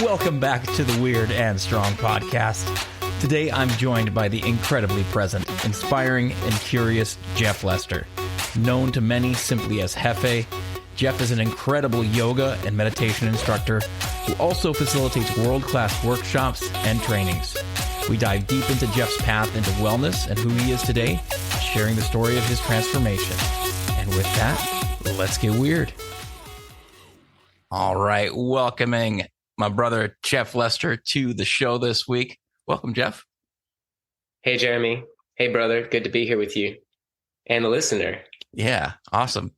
Welcome back to the Weird and Strong podcast. Today I'm joined by the incredibly present, inspiring, and curious Jeff Lester. Known to many simply as Hefe, Jeff is an incredible yoga and meditation instructor who also facilitates world-class workshops and trainings. We dive deep into Jeff's path into wellness and who he is today, sharing the story of his transformation. And with that, let's get weird. All right, welcoming my brother Jeff Lester to the show this week. Welcome, Jeff. Hey, Jeremy. Hey, brother. Good to be here with you and the listener. Yeah, awesome.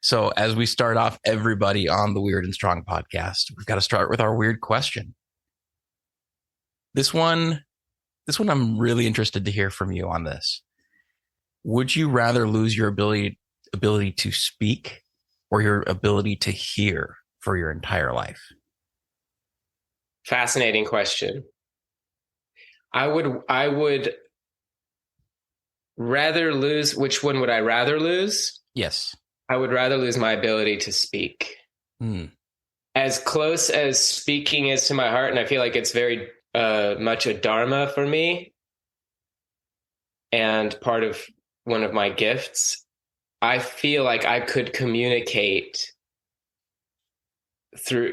So as we start off everybody on the Weird and Strong podcast, we've got to start with our weird question. This one I'm really interested to hear from you on this. Would you rather lose your ability to speak or your ability to hear for your entire life? Fascinating question. I would rather lose. Which one would I rather lose? Yes. I would rather lose my ability to speak. As close as speaking is to my heart, and I feel like it's very much a dharma for me and part of one of my gifts. I feel like I could communicate through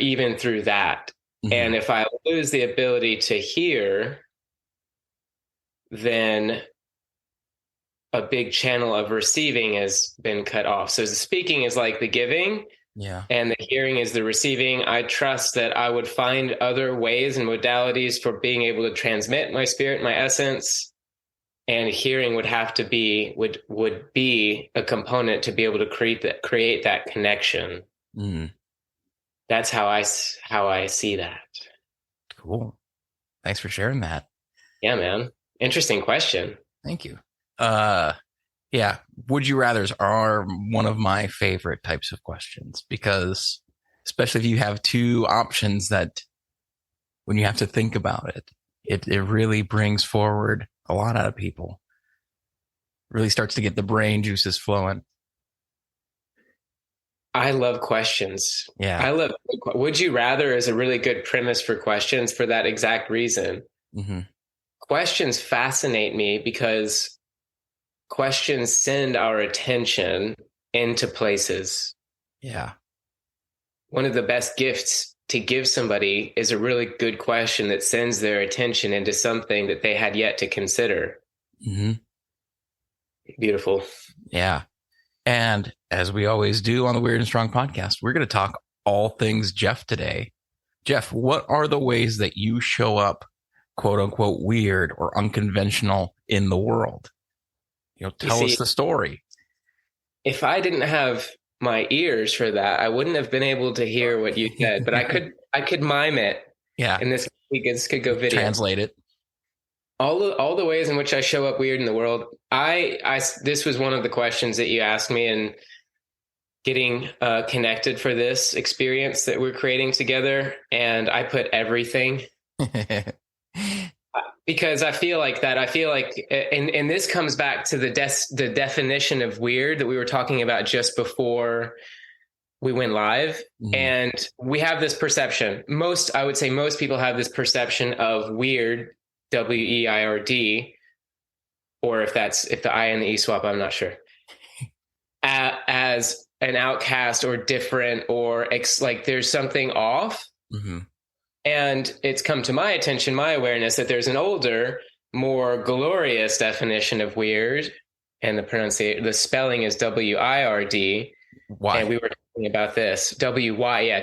that. Mm-hmm. And if I lose the ability to hear, then a big channel of receiving has been cut off. So the speaking is like the giving, and the hearing is the receiving. I trust that I would find other ways and modalities for being able to transmit my spirit, my essence, and hearing would have to be would be a component to be able to create that connection. Mm. That's how I see that. Cool. Thanks for sharing that. Yeah, man. Interesting question. Thank you. Yeah. Would you rathers are one of my favorite types of questions because especially if you have two options that when you have to think about it really brings forward a lot out of people. Really starts to get the brain juices flowing. I love questions. Yeah. Would you rather is a really good premise for questions for that exact reason. Mm-hmm. Questions fascinate me because questions send our attention into places. Yeah. One of the best gifts to give somebody is a really good question that sends their attention into something that they had yet to consider. Mm-hmm. Beautiful. Yeah. And as we always do on the Weird and Strong podcast, we're going to talk all things Jeff today. Jeff, what are the ways that you show up, quote unquote, weird or unconventional in the world? Tell us the story. If I didn't have my ears for that, I wouldn't have been able to hear what you said, but I could mime it. Yeah. And this could go video. Translate it. All the ways in which I show up weird in the world. This was one of the questions that you asked me in getting connected for this experience that we're creating together. And I put everything because I feel like, and this comes back to the definition of weird that we were talking about just before we went live. Mm. And we have this perception. I would say most people have this perception of weird, W-E-I-R-D, or if the I and the E swap, I'm not sure, as an outcast or different or like there's something off. Mm-hmm. And it's come to my attention, my awareness that there's an older, more glorious definition of weird, and the spelling is W-I-R-D. Why? And we were talking about this. W-Y-R-D.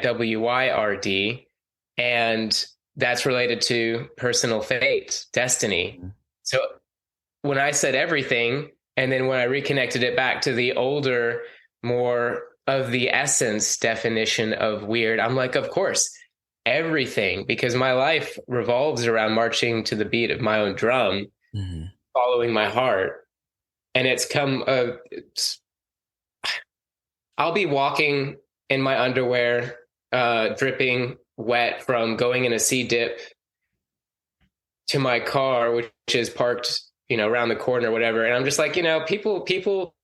And that's related to personal fate, destiny. Mm-hmm. So when I said everything, and then when I reconnected it back to the older, more of the essence definition of weird, I'm like, of course, everything, because my life revolves around marching to the beat of my own drum, mm-hmm. following my heart. And it's come, I'll be walking in my underwear, dripping wet from going in a sea dip to my car, which is parked, around the corner or whatever. And I'm just like, people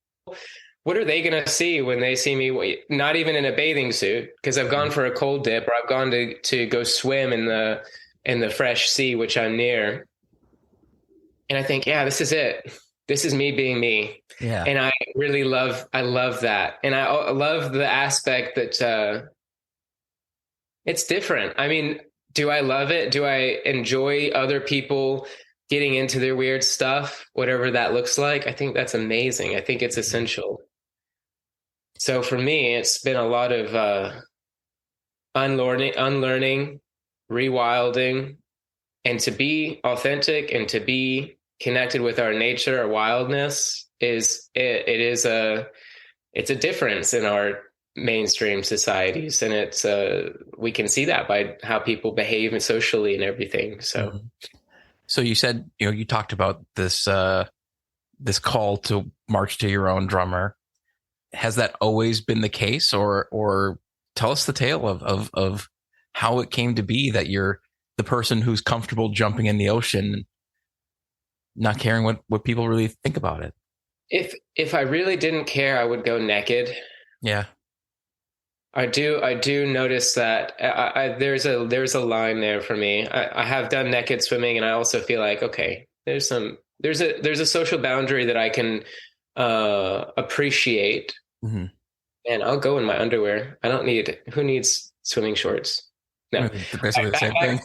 what are they going to see when they see me, not even in a bathing suit, because I've gone for a cold dip, or I've gone to go swim in the fresh sea, which I'm near. And I think, yeah, this is it. This is me being me. Yeah. And I love that. And I love the aspect that it's different. I mean, do I love it? Do I enjoy other people getting into their weird stuff, whatever that looks like? I think that's amazing. I think it's essential. So for me, it's been a lot of unlearning, rewilding, and to be authentic and to be connected with our nature, our wildness it's a difference in our mainstream societies, and it's we can see that by how people behave and socially and everything. So, so you said, you talked about this this call to march to your own drummer. Has that always been the case, or tell us the tale of how it came to be that you're the person who's comfortable jumping in the ocean, not caring what people really think about it? If I really didn't care, I would go naked. Yeah. I do notice that there's a line there for me. I have done naked swimming, and I also feel like, okay, there's a social boundary that I can appreciate, and I'll go in my underwear. Who needs swimming shorts? No, basically the same thing.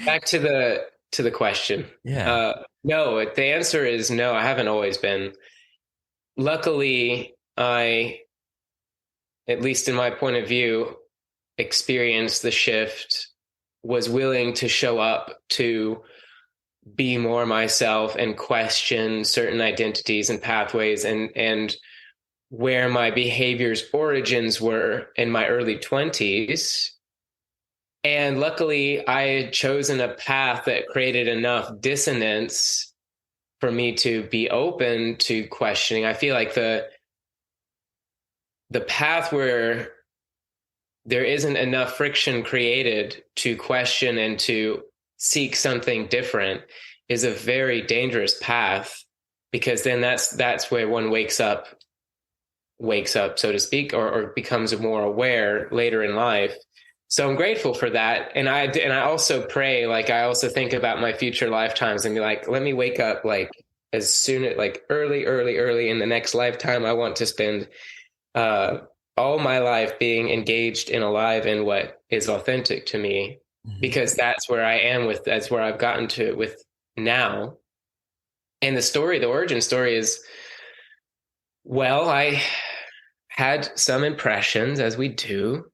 Back to the question. Yeah. No, the answer is no. I haven't always been. Luckily, I, at least in my point of view, experienced the shift, was willing to show up to be more myself and question certain identities and pathways and where my behavior's origins were in my early 20s. And luckily, I had chosen a path that created enough dissonance for me to be open to questioning. I feel like the path where there isn't enough friction created to question and to seek something different is a very dangerous path, because then that's where one wakes up, so to speak, or becomes more aware later in life. So I'm grateful for that. And I also pray, like, I also think about my future lifetimes and be like, let me wake up like as soon as like early in the next lifetime. I want to spend all my life being engaged and alive in what is authentic to me, because that's where I am that's where I've gotten to with now. And the origin story is, well, I had some impressions, as we do,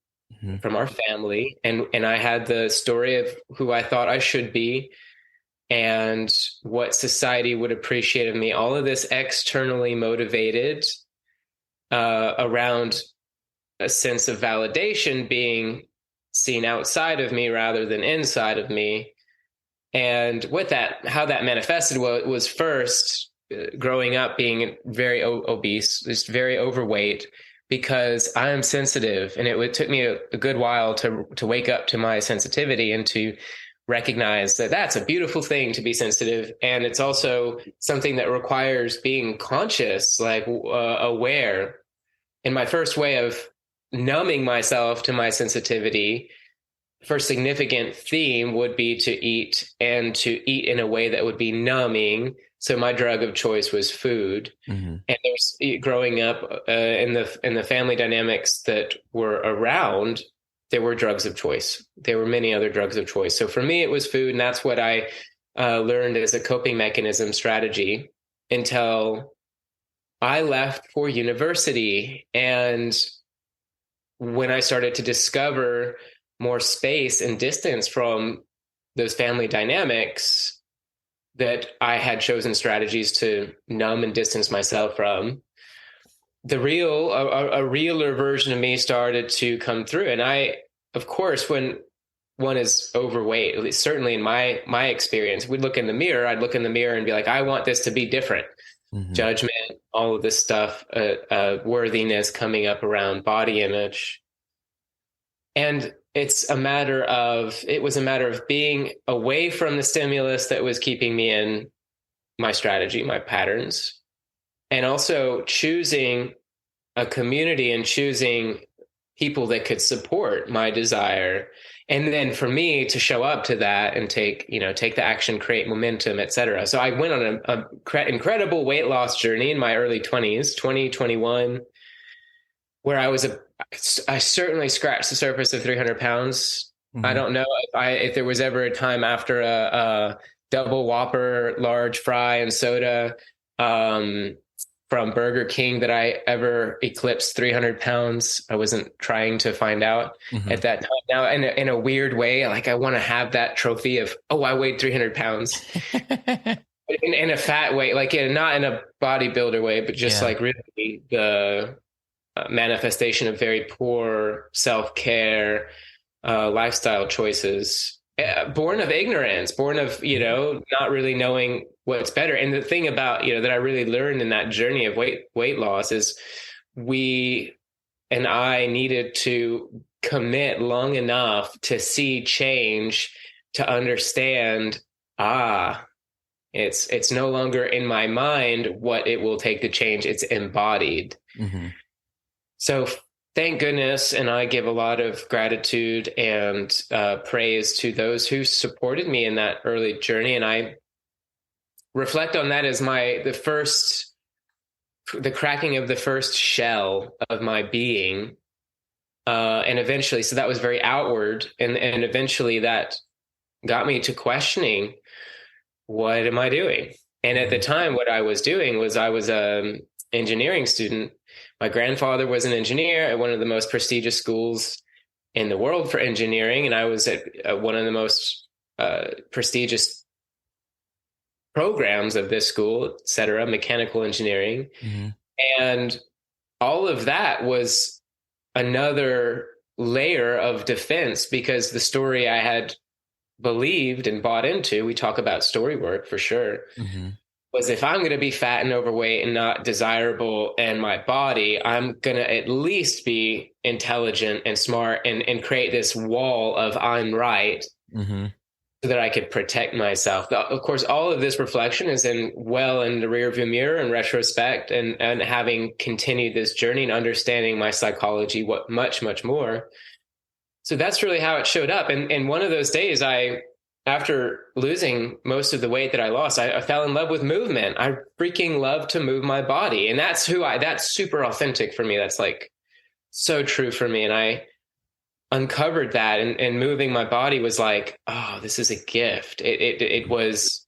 from our family, and I had the story of who I thought I should be and what society would appreciate of me. All of this externally motivated around a sense of validation being seen outside of me rather than inside of me. And with that, how that manifested was first growing up being very obese, just very overweight, because I am sensitive, and it took me a good while to wake up to my sensitivity and to recognize that that's a beautiful thing to be sensitive. And it's also something that requires being conscious, like aware. And my first way of numbing myself to my sensitivity, first significant theme, would be to eat, and to eat in a way that would be numbing. So my drug of choice was food. And there's, growing up in the family dynamics that were around, there were drugs of choice. There were many other drugs of choice. So for me, it was food, and that's what I learned as a coping mechanism strategy until I left for university. And when I started to discover more space and distance from those family dynamics that I had chosen strategies to numb and distance myself from, a realer version of me started to come through. And I, of course, when one is overweight, at least certainly in my experience, I'd look in the mirror and be like, I want this to be different. Judgment, all of this stuff, worthiness coming up around body image. And it was a matter of being away from the stimulus that was keeping me in my strategy, my patterns, and also choosing a community and choosing people that could support my desire. And then for me to show up to that and take the action, create momentum, etc. So I went on a incredible weight loss journey in my early 20s, 2021, where I certainly scratched the surface of 300 pounds. I don't know if there was ever a time after a double Whopper, large fry and soda, from Burger King that I ever eclipsed 300 pounds. I wasn't trying to find out at that time. Now, in a weird way, like I want to have that trophy of, oh, I weighed 300 pounds in a fat way, like not in a bodybuilder way, but just like really the manifestation of very poor self-care, lifestyle choices. Born of ignorance, born of, not really knowing what's better. And the thing about, that I really learned in that journey of weight loss is I needed to commit long enough to see change, to understand, it's no longer in my mind what it will take to change. It's embodied. So thank goodness, and I give a lot of gratitude and praise to those who supported me in that early journey. And I reflect on that as the cracking of the first shell of my being. And eventually, so that was very outward. And eventually that got me to questioning, what am I doing? And at the time, what I was doing was I was an engineering student. My grandfather was an engineer at one of the most prestigious schools in the world for engineering, and I was at one of the most prestigious programs of this school, et cetera, mechanical engineering. And all of that was another layer of defense, because the story I had believed and bought into, we talk about story work for sure, was if I'm going to be fat and overweight and not desirable in my body, I'm going to at least be intelligent and smart and create this wall of I'm right, so that I could protect myself. Of course, all of this reflection is in the rearview mirror and retrospect, and having continued this journey and understanding my psychology, much, much more. So that's really how it showed up. And one of those days, after losing most of the weight that I lost, I fell in love with movement. I freaking love to move my body. And that's super authentic for me. That's like so true for me. And I uncovered that, and moving my body was like, oh, this is a gift. It was,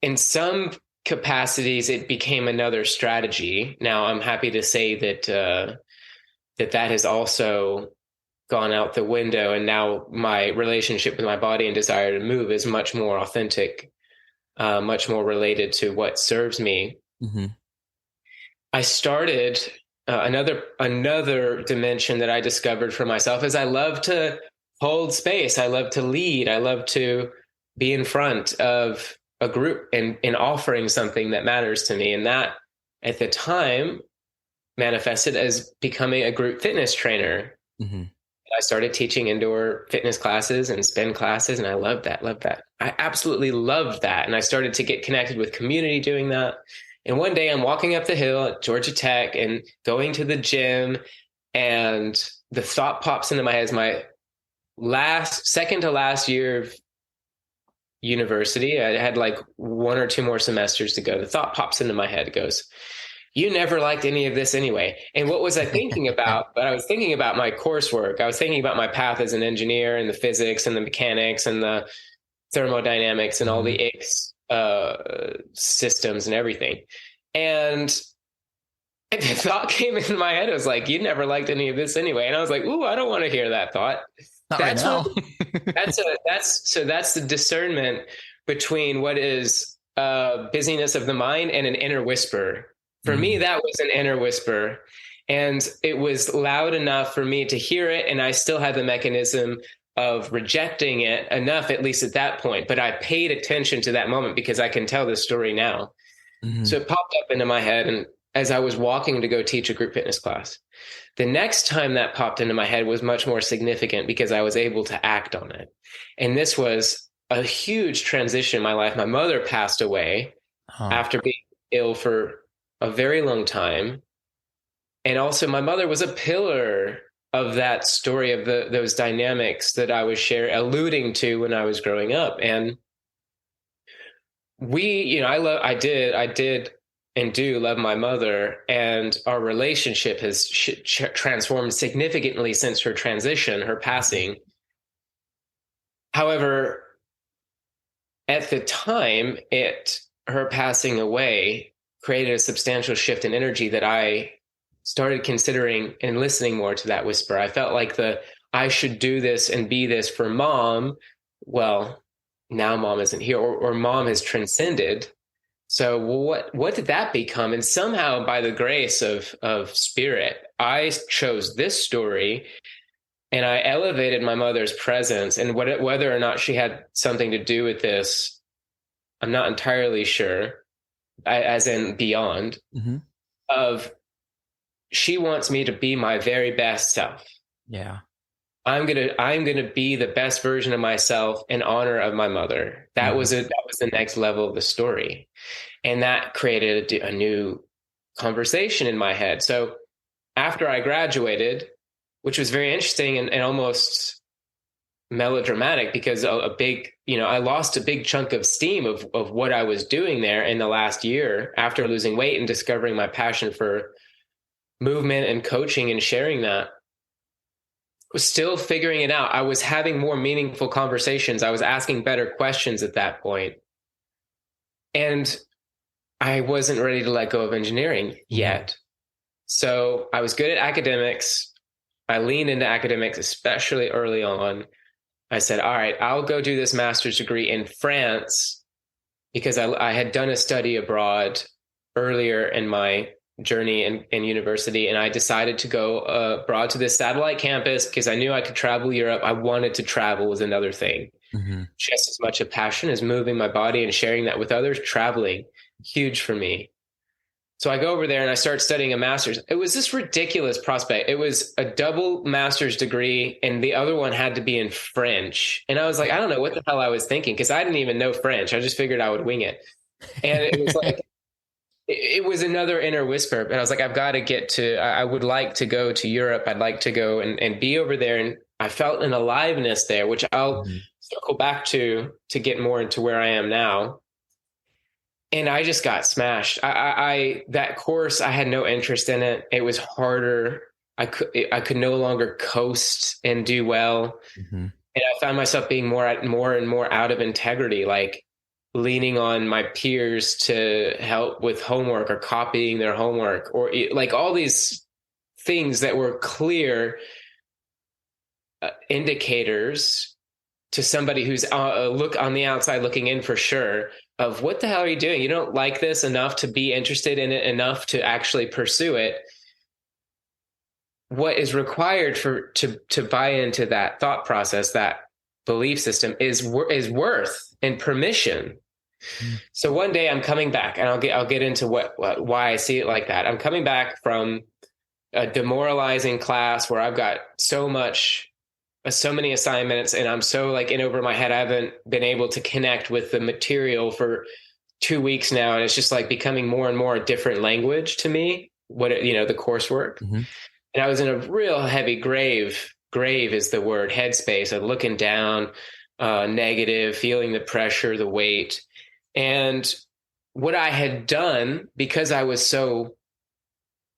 in some capacities, it became another strategy. Now I'm happy to say that that has also gone out the window, and now my relationship with my body and desire to move is much more authentic, much more related to what serves me. I started another dimension that I discovered for myself is I love to hold space. I love to lead. I love to be in front of a group and offering something that matters to me. And that at the time manifested as becoming a group fitness trainer. I started teaching indoor fitness classes and spin classes, and I loved that. I absolutely loved that. And I started to get connected with community doing that. And one day I'm walking up the hill at Georgia Tech and going to the gym, and the thought pops into my head. It's my second to last year of university. I had like one or two more semesters to go. The thought pops into my head. It goes, you never liked any of this anyway. And what was I thinking about? But I was thinking about my coursework. I was thinking about my path as an engineer, and the physics and the mechanics and the thermodynamics and all the X systems and everything. And the thought came into my head. It was like, you never liked any of this anyway. And I was like, ooh, I don't want to hear that thought. That's right now. That's the discernment between what is busyness of the mind and an inner whisper. For me, that was an inner whisper, and it was loud enough for me to hear it. And I still had the mechanism of rejecting it enough, at least at that point. But I paid attention to that moment because I can tell this story now. So it popped up into my head. And as I was walking to go teach a group fitness class, the next time that popped into my head was much more significant because I was able to act on it. And this was a huge transition in my life. My mother passed away after being ill for a very long time. And also my mother was a pillar of that story, of those dynamics that I was alluding to when I was growing up. And I did and do love my mother, and our relationship has transformed significantly since her transition, her passing. However, at the time, her passing away created a substantial shift in energy that I started considering and listening more to that whisper. I felt like I should do this and be this for mom. Well, now mom isn't here, or mom has transcended. So what did that become? And somehow, by the grace of spirit, I chose this story, and I elevated my mother's presence. And whether or not she had something to do with this, I'm not entirely sure, as in beyond, of she wants me to be my very best self. Yeah. I'm gonna be the best version of myself in honor of my mother. That was the next level of the story, and that created a new conversation in my head. So after I graduated, which was very interesting and almost melodramatic, because I lost a big chunk of steam of what I was doing there in the last year after losing weight and discovering my passion for movement and coaching and sharing that. Was still figuring it out. I was having more meaningful conversations. I was asking better questions at that point. And I wasn't ready to let go of engineering yet. So I was good at academics. I leaned into academics, especially early on. I said, all right, I'll go do this master's degree in France, because I had done a study abroad earlier in my journey in university. And I decided to go abroad to this satellite campus because I knew I could travel Europe. I wanted to travel, was another thing. Just as much a passion as moving my body and sharing that with others. Traveling, huge for me. So I go over there and I start studying a master's. It was this ridiculous prospect. It was a double master's degree, and the other one had to be in French. And I was like, I don't know what the hell I was thinking, because I didn't even know French. I just figured I would wing it. And it was like, it was another inner whisper. But I was like, I would like to go to Europe. I'd like to go and be over there. And I felt an aliveness there, which I'll circle back to get more into where I am now. And I just got smashed. That course, I had no interest in it. It was harder. I could no longer coast and do well. And I found myself being more and more out of integrity, like leaning on my peers to help with homework or copying their homework, or like all these things that were clear indicators to somebody who's look on the outside looking in, for sure, of what the hell are you doing? You don't like this enough to be interested in it enough to actually pursue it. What is required to buy into that thought process, that belief system, is worth and permission. So one day I'm coming back, and I'll get into why I see it like that. I'm coming back from a demoralizing class where I've got so many assignments, and I'm so like in over my head. I haven't been able to connect with the material for 2 weeks now. And it's just like becoming more and more a different language to me, the coursework. And I was in a real heavy grave is the word, headspace, of looking down, negative, feeling the pressure, the weight. And what I had done, because I was so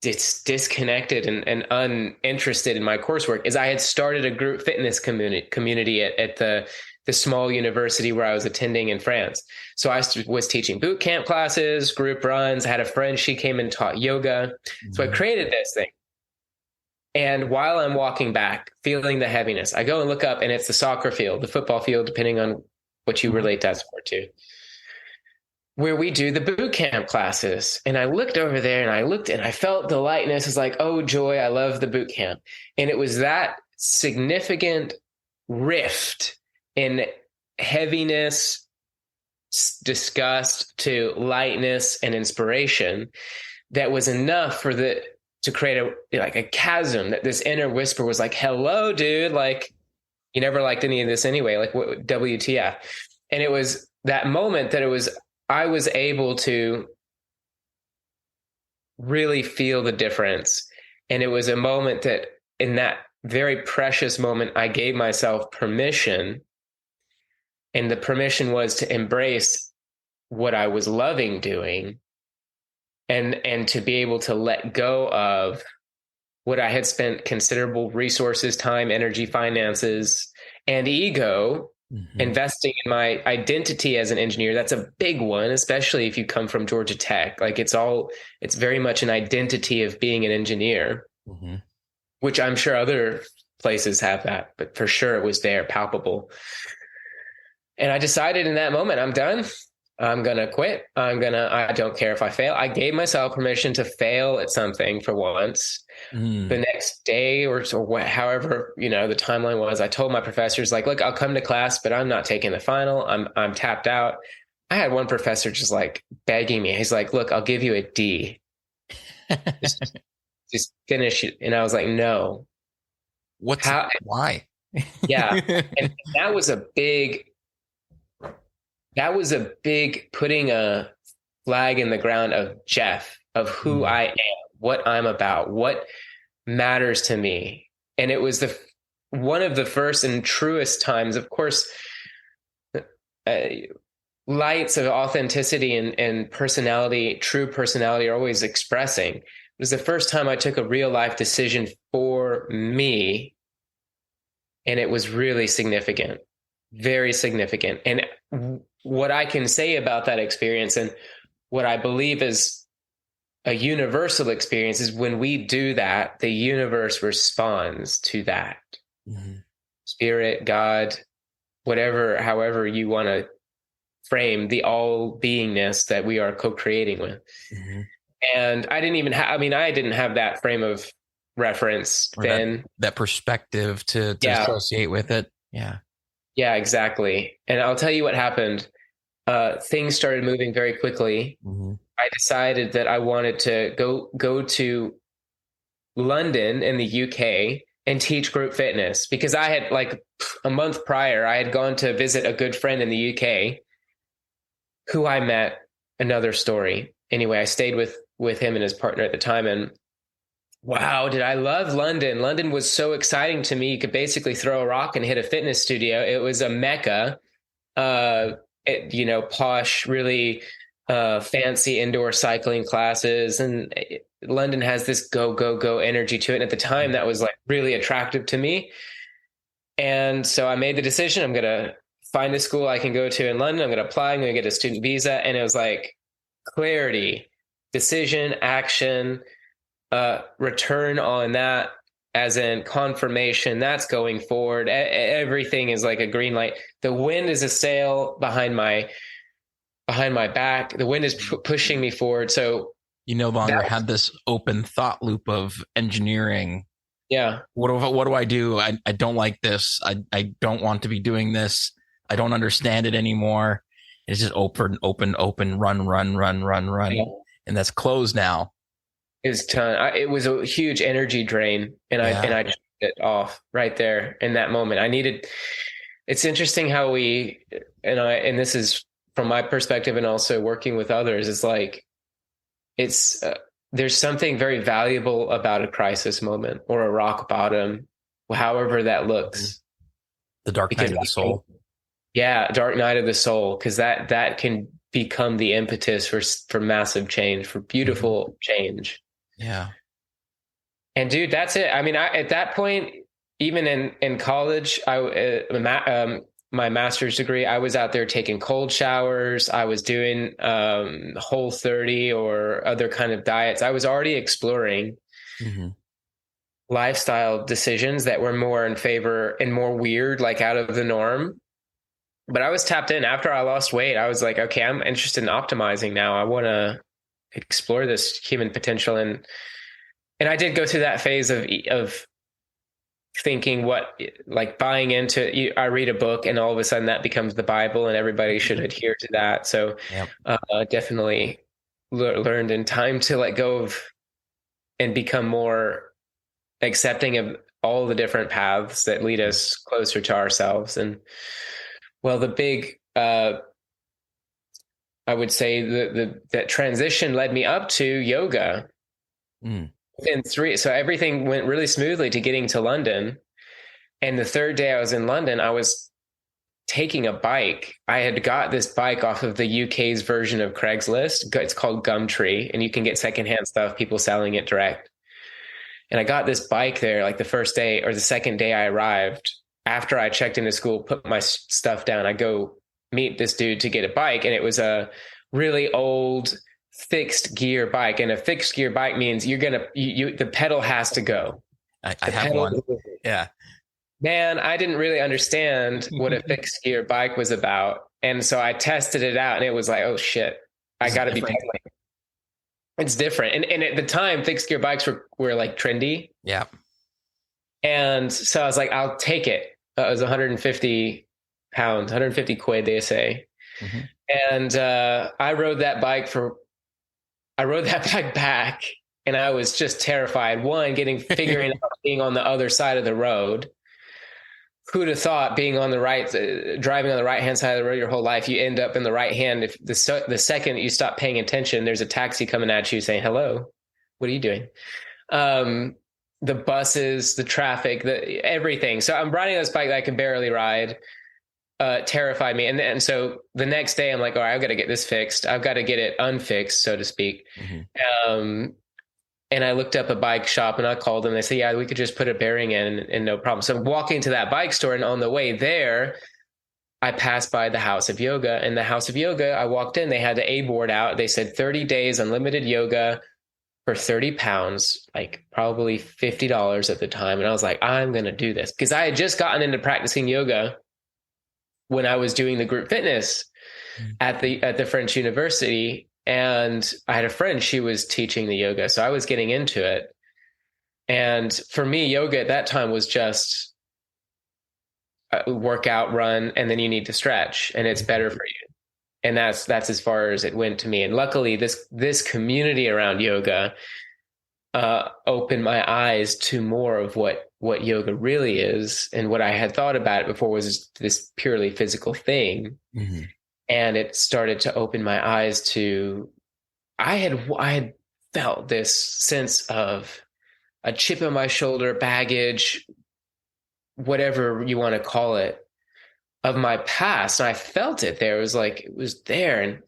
disconnected and uninterested in my coursework, is I had started a group fitness community at the small university where I was attending in France. So I was teaching boot camp classes, group runs. I had a friend, she came and taught yoga. So I created this thing. And while I'm walking back, feeling the heaviness, I go and look up, and it's the soccer field, the football field, depending on what you relate that sport to, where we do the boot camp classes. And I looked over there, and I felt the lightness. It's like, oh, joy, I love the boot camp. And it was that significant rift in heaviness, disgust, to lightness and inspiration that was enough to create a chasm, that this inner whisper was like, hello, dude, like, you never liked any of this anyway, like, what, WTF? And it was that moment that I was able to really feel the difference And it was a moment that, in that very precious moment, I gave myself permission. And the permission was to embrace what I was loving doing, and to be able to let go of what I had spent considerable resources, time, energy, finances, and ego investing in my identity as an engineer. That's a big one, especially if you come from Georgia Tech. Like it's very much an identity of being an engineer, which I'm sure other places have that, but for sure it was there, palpable. And I decided in that moment, I'm done. I'm going to quit. I don't care if I fail. I gave myself permission to fail at something for once. The next day or however, the timeline was, I told my professors, like, look, I'll come to class, but I'm not taking the final. I'm tapped out. I had one professor just like begging me. He's like, look, I'll give you a D. just finish it. And I was like, no. Why? Yeah. And that was a big putting a flag in the ground of Jeff, of who I am, what I'm about, what matters to me. And it was one of the first and truest times, of course, lights of authenticity and personality, true personality, are always expressing. It was the first time I took a real life decision for me. And it was really significant, very significant. And what I can say about that experience, and what I believe is a universal experience, is when we do that, the universe responds to that. Spirit, God, however you want to frame the all beingness that we are co-creating with. And I didn't have that frame of reference or then. That perspective to associate with it. Yeah. Yeah, exactly. And I'll tell you what happened. Things started moving very quickly. I decided that I wanted to go to London in the UK and teach group fitness, because I had, like, a month prior, I had gone to visit a good friend in the UK who I met. Another story. Anyway, I stayed with him and his partner at the time, and wow, did I love London. London was so exciting to me. You could basically throw a rock and hit a fitness studio. It was a mecca, posh, really fancy indoor cycling classes. And London has this go, go, go energy to it. And at the time, that was like really attractive to me. And so I made the decision, I'm going to find a school I can go to in London. I'm going to apply. I'm going to get a student visa. And it was like clarity, decision, action, return on that, as in confirmation. That's going forward. Everything is like a green light. The wind is a sail behind my back. The wind is pushing me forward. So you no longer had this open thought loop of engineering. Yeah. What do I do? I don't like this. I don't want to be doing this. I don't understand it anymore. It's just open, run. Yeah. And that's closed now. It was a huge energy drain, and I turned it off right there in that moment. It's interesting how and this is from my perspective and also working with others, is like, there's something very valuable about a crisis moment or a rock bottom, however that looks. The dark night of the soul. Yeah. Dark night of the soul. Cause that can become the impetus for massive change, for beautiful change. Yeah. And dude, that's it. I mean, at that point, even in college, my master's degree, I was out there taking cold showers. I was doing Whole30 or other kind of diets. I was already exploring lifestyle decisions that were more in favor and more weird, like out of the norm. But I was tapped in. After I lost weight, I was like, okay, I'm interested in optimizing now. I want to explore this human potential. And I did go through that phase of thinking buying into, I read a book and all of a sudden that becomes the Bible and everybody should adhere to that. So definitely learned in time to let go of and become more accepting of all the different paths that lead us closer to ourselves. And well, the big, I would say that transition led me up to yoga. within three. So everything went really smoothly to getting to London. And the third day I was in London, I was taking a bike. I had got this bike off of the UK's version of Craigslist. It's called Gumtree, and you can get secondhand stuff, people selling it direct. And I got this bike there like the first day or the second day I arrived. After I checked into school, put my stuff down, I go meet this dude to get a bike. And it was a really old fixed gear bike. And a fixed gear bike means the pedal has to go. I have one. Yeah. Man, I didn't really understand what a fixed gear bike was about. And so I tested it out and it was like, oh shit, I got to be pedaling. It's different. And at the time, fixed gear bikes were like trendy. Yeah. And so I was like, I'll take it. It was 150 pounds, 150 quid, they say. Mm-hmm. And I rode that bike back and I was just terrified. One, figuring out being on the other side of the road. Who'd have thought driving on the right-hand side of the road your whole life, you end up in the right hand. If the second you stop paying attention, there's a taxi coming at you saying, hello, what are you doing? The buses, the traffic, everything. So I'm riding this bike that I can barely ride, terrified me. And so the next day I'm like, all right, I've got to get this fixed. I've got to get it unfixed, so to speak. Mm-hmm. And I looked up a bike shop and I called them. They said, yeah, we could just put a bearing in and no problem. So I'm walking to that bike store, and on the way there, I passed by the House of Yoga. And the House of Yoga, I walked in, they had the A board out. They said 30 days unlimited yoga for 30 pounds, like probably $50 at the time. And I was like, I'm going to do this, because I had just gotten into practicing yoga when I was doing the group fitness at the French university. And I had a friend, she was teaching the yoga. So I was getting into it. And for me, yoga at that time was just a workout, run, and then you need to stretch, and it's better for you. And that's as far as it went to me. And luckily this community around yoga opened my eyes to more of what yoga really is. And what I had thought about it before was this purely physical thing. Mm-hmm. And it started to open my eyes to, I had felt this sense of a chip on my shoulder, baggage, whatever you want to call it, of my past. And I felt it there. It was like, it was there. And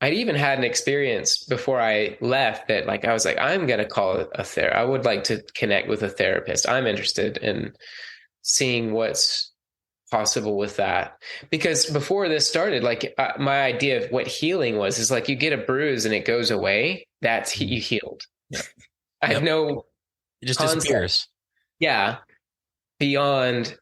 I'd even had an experience before I left that, like, I was like, I'm going to call it a therapist. I would like to connect with a therapist. I'm interested in seeing what's possible with that. Because before this started, like my idea of what healing is like, you get a bruise and it goes away. That's you healed. Yep. I had no, it just disappears. Yeah. Beyond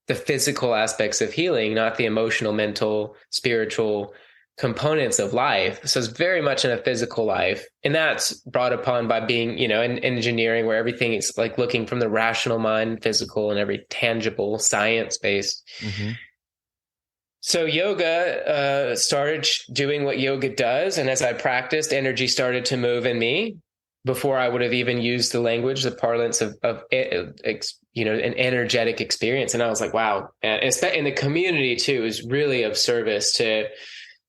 the physical aspects of healing, not the emotional, mental, spiritual components of life. So it's very much in a physical life. And that's brought upon by being, in engineering, where everything is like looking from the rational mind, physical, and every tangible, science-based. Mm-hmm. So yoga started doing what yoga does. And as I practiced, energy started to move in me before I would have even used the language, the parlance of an energetic experience. And I was like, wow. And the community too is really of service to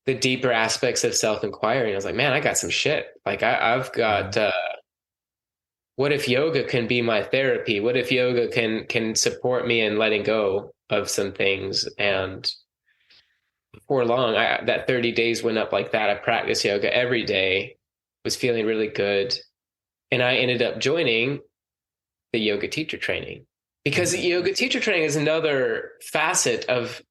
the deeper aspects of self-inquiry. I was like, man, I got some shit. Like I've got, what if yoga can be my therapy? What if yoga can support me in letting go of some things? And before long, that 30 days went up like that. I practiced yoga every day, was feeling really good. And I ended up joining the yoga teacher training, because the yoga teacher training is another facet of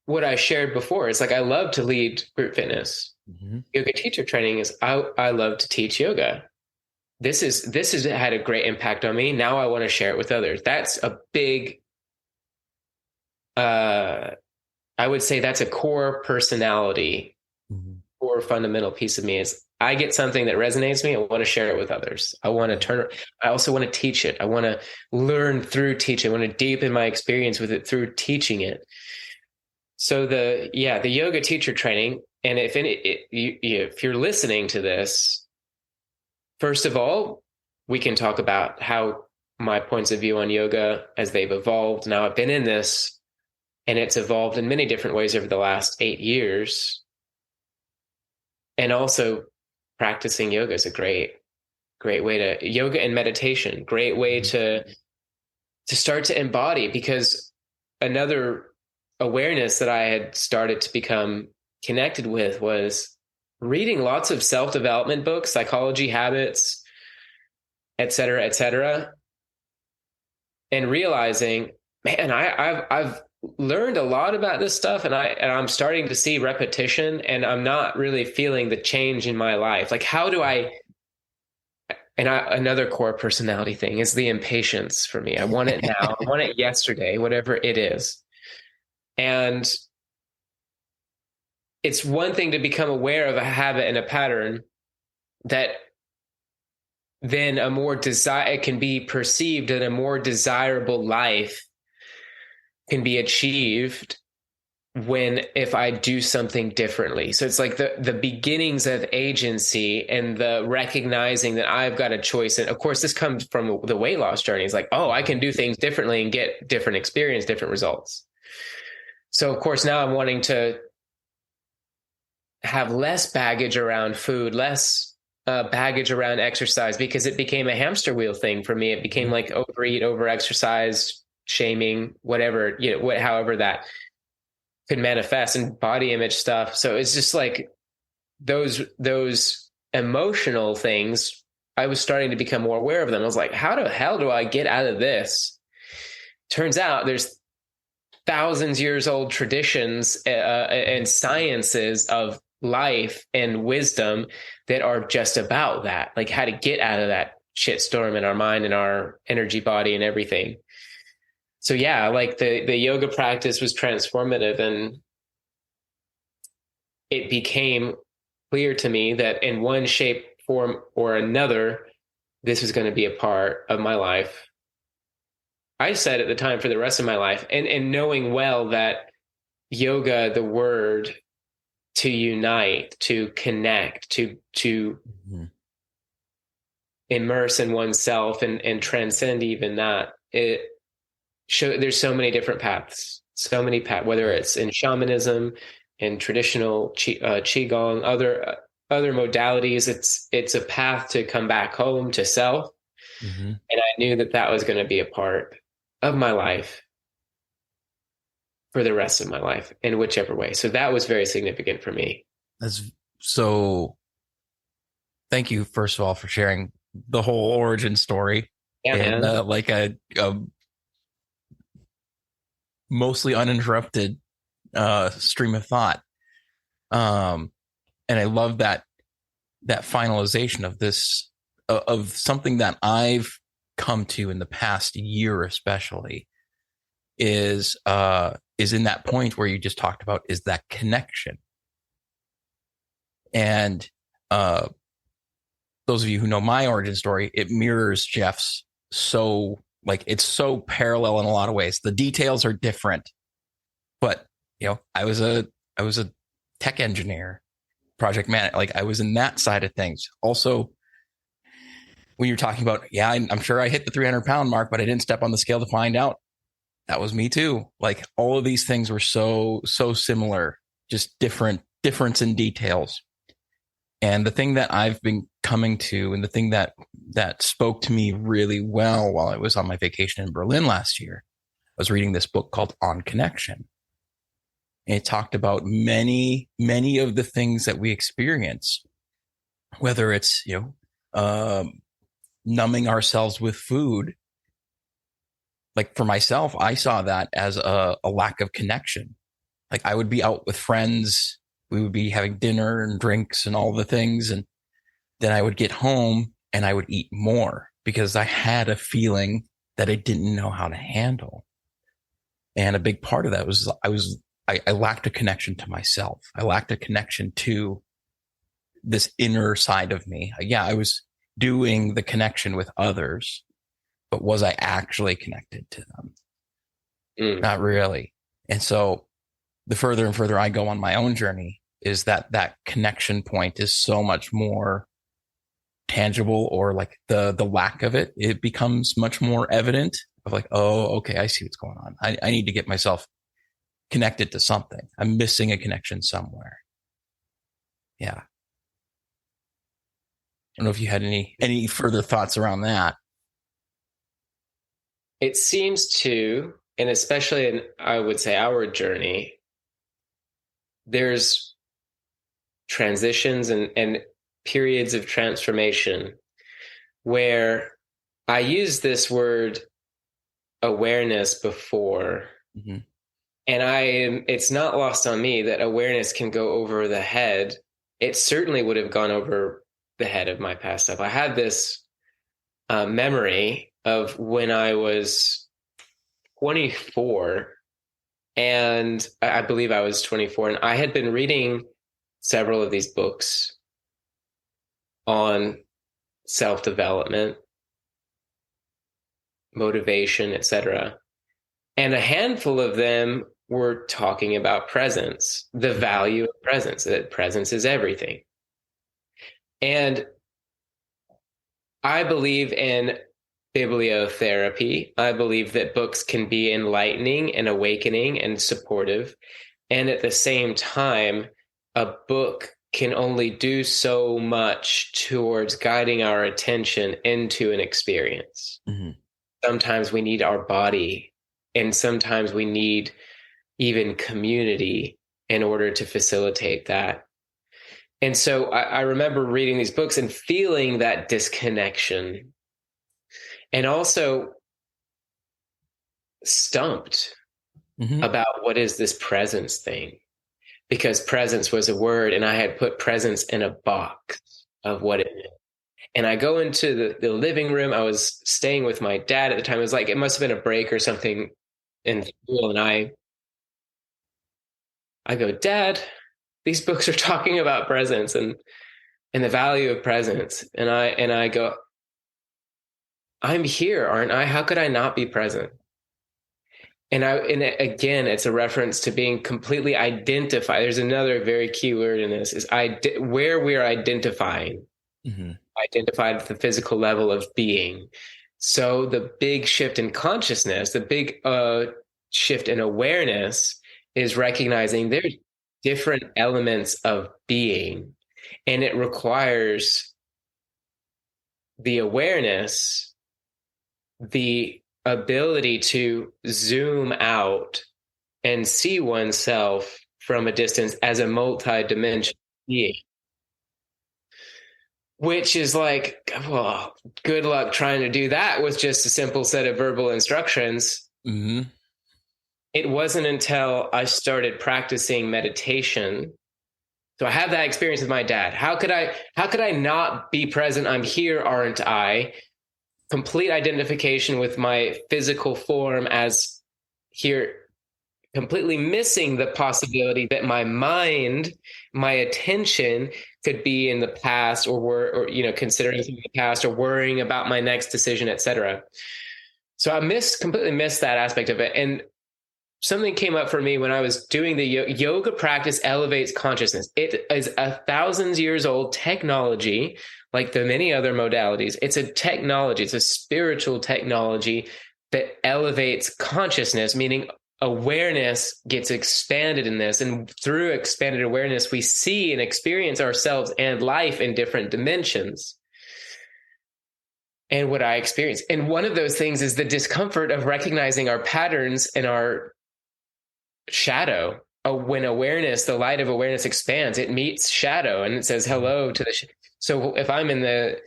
what I shared before. It's like, I love to lead group fitness. Mm-hmm. Yoga teacher training is, I love to teach yoga. This has had a great impact on me. Now I want to share it with others. That's a big, I would say that's a core personality, core fundamental piece of me is I get something that resonates with me. I want to share it with others. I want to I also want to teach it. I want to learn through teaching. I want to deepen my experience with it through teaching it. So the yoga teacher training, and if you're listening to this, first of all, we can talk about how my points of view on yoga as they've evolved. Now I've been in this, and it's evolved in many different ways over the last 8 years. And also practicing yoga is a great great way to yoga and meditation, great way to start to embody, because another awareness that I had started to become connected with was reading lots of self-development books, psychology, habits, et cetera, and realizing, man, I've learned a lot about this stuff, and I'm starting to see repetition, and I'm not really feeling the change in my life. Like, how do another core personality thing is the impatience for me. I want it now. I want it yesterday, whatever it is. And it's one thing to become aware of a habit and a pattern that then it can be perceived that a more desirable life can be achieved if I do something differently. So it's like the beginnings of agency and the recognizing that I've got a choice. And of course, this comes from the weight loss journey. It's like, oh, I can do things differently and get different experience, different results. So of course, now I'm wanting to have less baggage around food, less baggage around exercise, because it became a hamster wheel thing for me. It became like overeat, over exercise, shaming, whatever, however that could manifest, and body image stuff. So it's just like those emotional things, I was starting to become more aware of them. I was like, how the hell do I get out of this? Turns out there's thousands years old traditions and sciences of life and wisdom that are just about that, like how to get out of that shitstorm in our mind and our energy body and everything. So yeah, like the yoga practice was transformative, and it became clear to me that in one shape, form, or another, this was going to be a part of my life. I said at the time, for the rest of my life, and knowing well that yoga, the word to unite, to connect, to immerse in oneself and transcend even that, there's so many different paths, whether it's in shamanism, in traditional qigong, other modalities. It's a path to come back home to self. And I knew that was going to be a part of my life for the rest of my life, in whichever way. So that was very significant for me. So thank you, first of all, for sharing the whole origin story. Yeah, and like a mostly uninterrupted stream of thought. And I love that finalization of this, of something that I've come to in the past year, especially, is in that point where you just talked about, is that connection. And those of you who know my origin story, it mirrors Jeff's. So like, it's so parallel in a lot of ways. The details are different, but I was a tech engineer, project manager. Like, I was in that side of things. Also, when you're talking about, I'm sure I hit the 300-pound mark, but I didn't step on the scale to find out. That was me too. Like, all of these things were so similar, just difference in details. And the thing that I've been coming to, and the thing that spoke to me really well while I was on my vacation in Berlin last year, I was reading this book called On Connection. And it talked about many of the things that we experience, whether it's, numbing ourselves with food. Like, for myself, I saw that as a lack of connection. Like, I would be out with friends, we would be having dinner and drinks and all the things, and then I would get home and I would eat more because I had a feeling that I didn't know how to handle. And a big part of that was I lacked a connection to myself. I lacked a connection to this inner side of me. I was doing the connection with others, but was I actually connected to them? Not really. And so the further and further I go on my own journey, is that connection point is so much more tangible, or like the lack of it becomes much more evident, of like, oh, okay, I see what's going on. I need to get myself connected to something. I'm missing a connection somewhere. Yeah. don't know if you had any further thoughts around that. It seems to, and especially in, I would say, our journey, there's transitions and periods of transformation where I used this word awareness before. Mm-hmm. And it's not lost on me that awareness can go over the head. It certainly would have gone over the head of my past self. I had this memory of when I was 24, and I believe I was 24, and I had been reading several of these books on self-development, motivation, etc. And a handful of them were talking about presence, the value of presence, that presence is everything. And I believe in bibliotherapy. I believe that books can be enlightening and awakening and supportive. And at the same time, a book can only do so much towards guiding our attention into an experience. Mm-hmm. Sometimes we need our body, and sometimes we need even community in order to facilitate that. And so I remember reading these books and feeling that disconnection, and also stumped about what is this presence thing, because presence was a word and I had put presence in a box of what it meant. And I go into the living room. I was staying with my dad at the time. It was like, it must have been a break or something in school. And I go, Dad, these books are talking about presence and the value of presence. And I go, I'm here, aren't I? How could I not be present? And again, it's a reference to being completely identified. There's another very key word in this, is where we are identifying. Mm-hmm. Identified at the physical level of being. So the big shift in consciousness, the big shift in awareness, is recognizing there's different elements of being, and it requires the awareness, the ability to zoom out and see oneself from a distance as a multi-dimensional being. Which is like, well, good luck trying to do that with just a simple set of verbal instructions. Mm-hmm. It wasn't until I started practicing meditation. So I have that experience with my dad. How could I not be present? I'm here, aren't I? Complete identification with my physical form as here, completely missing the possibility that my mind, my attention could be in the past, or considering the past, or worrying about my next decision, etc. So I completely missed that aspect of it. And something came up for me when I was doing the yoga practice elevates consciousness. It is 1,000 years old technology, like the many other modalities. It's a technology. It's a spiritual technology that elevates consciousness, meaning awareness gets expanded in this. And through expanded awareness, we see and experience ourselves and life in different dimensions. And what I experience, and one of those things is the discomfort of recognizing our patterns and our shadow. When awareness, the light of awareness expands, it meets shadow and it says hello to the so if I'm in the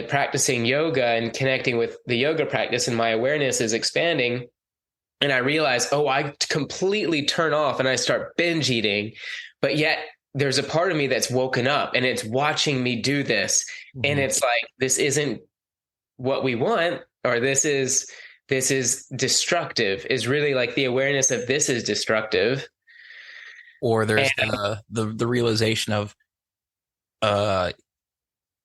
practicing yoga and connecting with the yoga practice, and my awareness is expanding, and I realize, I completely turn off and I start binge eating, but yet there's a part of me that's woken up and it's watching me do this. Mm-hmm. And it's like, this isn't what we want, or this is destructive, is really like the awareness of this is destructive. Or there's the realization of,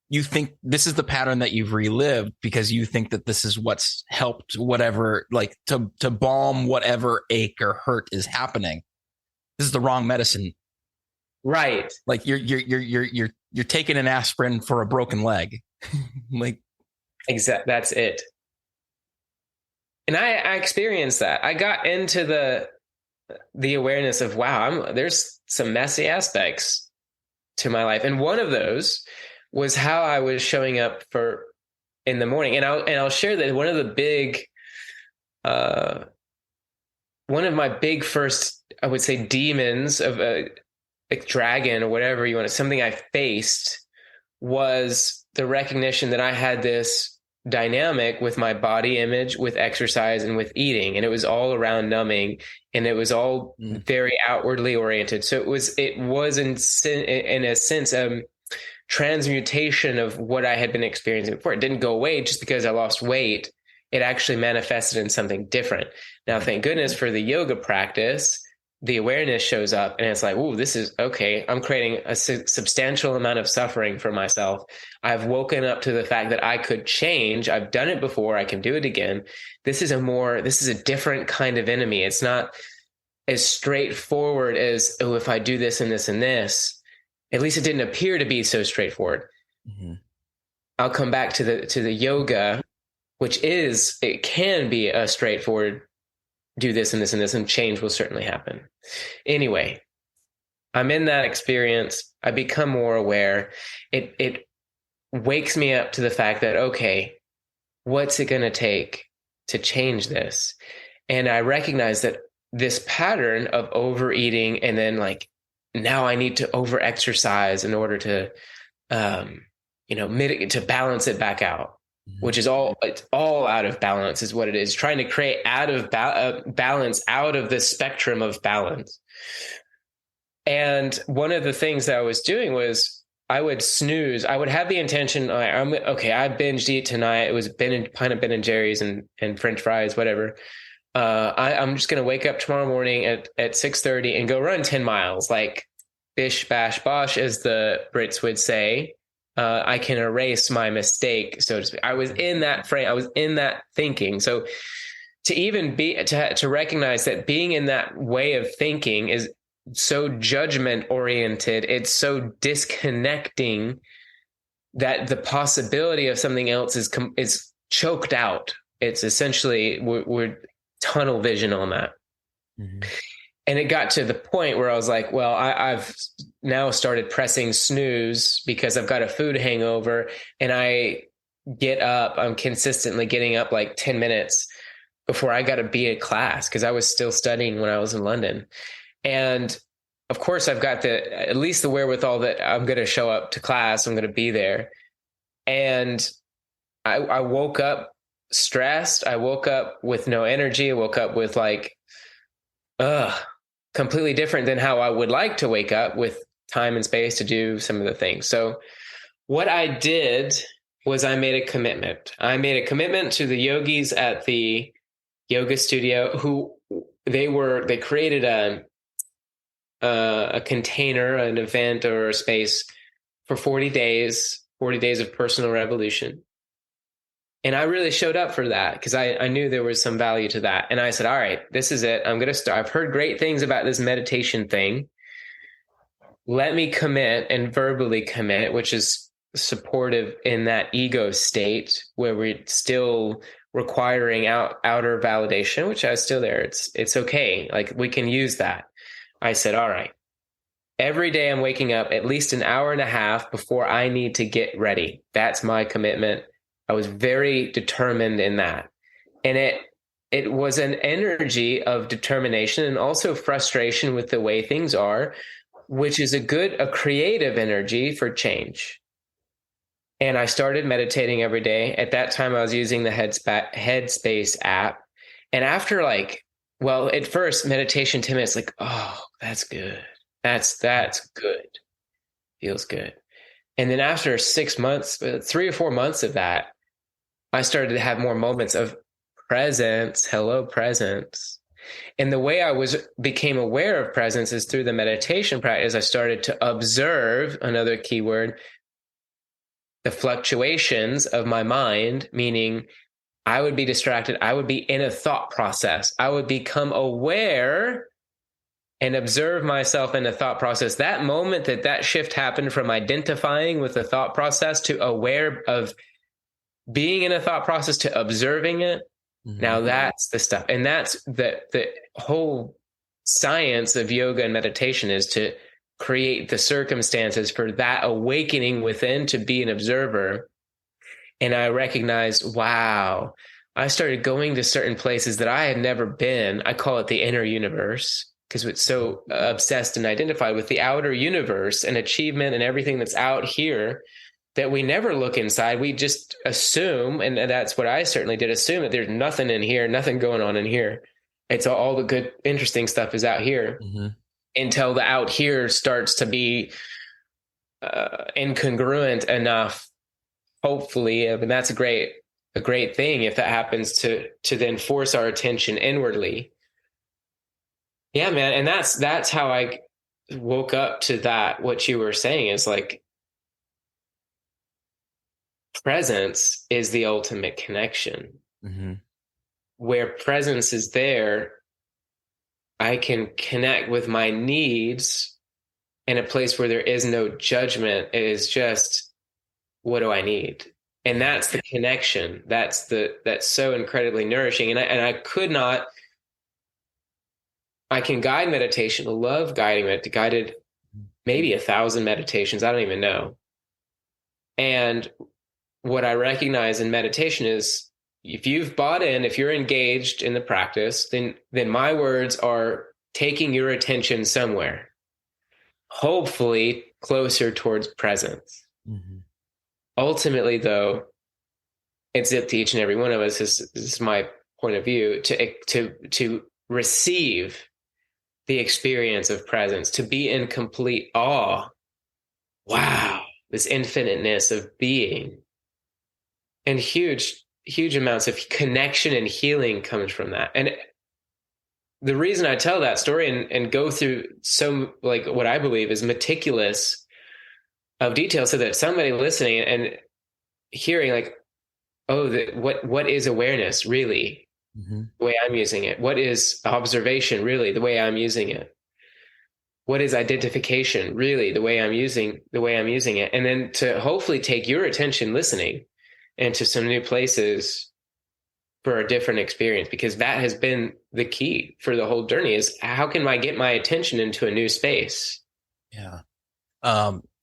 you think this is the pattern that you've relived because you think that this is what's helped whatever, like to balm whatever ache or hurt is happening. This is the wrong medicine. Right. Like you're taking an aspirin for a broken leg. Like, exactly. That's it. And I experienced that. I got into the awareness of, wow, there's some messy aspects to my life. And one of those was how I was showing up for in the morning. And I'll share that one of the big, one of my big first, I would say, demons of a like dragon or whatever you want, something I faced was the recognition that I had this dynamic with my body image, with exercise, and with eating, and it was all around numbing, and it was all very outwardly oriented. So it was in a sense transmutation of what I had been experiencing before. It didn't go away just because I lost weight. It actually manifested in something different. Now, thank goodness for the yoga practice, the awareness shows up and it's like, oh, this is okay. I'm creating a substantial amount of suffering for myself. I've woken up to the fact that I could change. I've done it before. I can do it again. This is a different kind of enemy. It's not as straightforward as, oh, if I do this and this and this. At least it didn't appear to be so straightforward. Mm-hmm. I'll come back to the yoga, which it can be a straightforward, do this and this and this, and change will certainly happen. Anyway, I'm in that experience. I become more aware. It wakes me up to the fact that, okay, what's it going to take to change this? And I recognize that this pattern of overeating, and then like, now I need to over exercise in order to, mitigate, to balance it back out. Which is it's all out of balance is what it is. Trying to create out of balance out of the spectrum of balance. And one of the things that I was doing was I would snooze. I would have the intention, I binged eat tonight. It was pint of Ben and Jerry's and French fries, whatever. I'm just going to wake up tomorrow morning at 6:30 and go run 10 miles, like bish, bash, bosh, as the Brits would say. I can erase my mistake, so to speak. I was in that frame. I was in that thinking. So to even to recognize that being in that way of thinking is so judgment oriented, it's so disconnecting that the possibility of something else is choked out. It's essentially we're tunnel vision on that. Mm-hmm. And it got to the point where I was like, well, I've now started pressing snooze because I've got a food hangover, and I get up. I'm consistently getting up like 10 minutes before I got to be at class because I was still studying when I was in London. And of course, I've got at least the wherewithal that I'm going to show up to class. I'm going to be there. And I woke up stressed. I woke up with no energy. I woke up with like, completely different than how I would like to wake up, with time and space to do some of the things. So what I did was I made a commitment. I made a commitment to the yogis at the yoga studio who they created a container, an event or a space for 40 days of personal revolution. And I really showed up for that because I knew there was some value to that. And I said, all right, this is it. I'm going to start. I've heard great things about this meditation thing. Let me commit and verbally commit, which is supportive in that ego state where we're still requiring outer validation, which I was still there. It's okay. Like we can use that. I said, all right, every day I'm waking up at least an hour and a half before I need to get ready. That's my commitment. I was very determined in that. And it was an energy of determination and also frustration with the way things are, which is a creative energy for change. And I started meditating every day. At that time, I was using the Headspace app. And after at first meditation 10 minutes, like, oh, that's good. That's good. Feels good. And then after 6 months, 3 or 4 months of that, I started to have more moments of presence. Hello, presence. And the way I became aware of presence is through the meditation practice. I started to observe, another keyword, the fluctuations of my mind, meaning I would be distracted. I would be in a thought process. I would become aware and observe myself in a thought process. That moment that shift happened from identifying with the thought process to aware of being in a thought process to observing it. Mm-hmm. Now that's the stuff. And that's the whole science of yoga and meditation, is to create the circumstances for that awakening within to be an observer. And I recognized, wow, I started going to certain places that I had never been. I call it the inner universe because it's so obsessed and identified with the outer universe and achievement and everything that's out here that we never look inside. We just assume, and that's what I certainly did, assume that there's nothing in here, nothing going on in here. It's all the good, interesting stuff is out here until the out here starts to be incongruent enough. Hopefully, and that's a great thing if that happens to then force our attention inwardly. Yeah, man. And that's how I woke up to that. What you were saying is like presence is the ultimate connection. Where presence is there, I can connect with my needs in a place where there is no judgment. It is just, what do I need? And that's the connection. That's so incredibly nourishing. And I could not, I can guide meditation, love guiding it, guided maybe 1,000 meditations. I don't even know. And what I recognize in meditation is if you've bought in, if you're engaged in the practice, then my words are taking your attention somewhere, hopefully closer towards presence. Ultimately, though, it's up to each and every one of us. This is my point of view to receive the experience of presence, to be in complete awe. Wow, this infiniteness of being, and huge amounts of connection and healing comes from that. And the reason I tell that story and go through so like what I believe is meticulous of detail, so that somebody listening and hearing like, oh, what is awareness really? The way I'm using it. What is observation really? The way I'm using it. What is identification really? The way I'm using it. And then to hopefully take your attention listening into some new places for a different experience, because that has been the key for the whole journey is how can I get my attention into a new space? Yeah.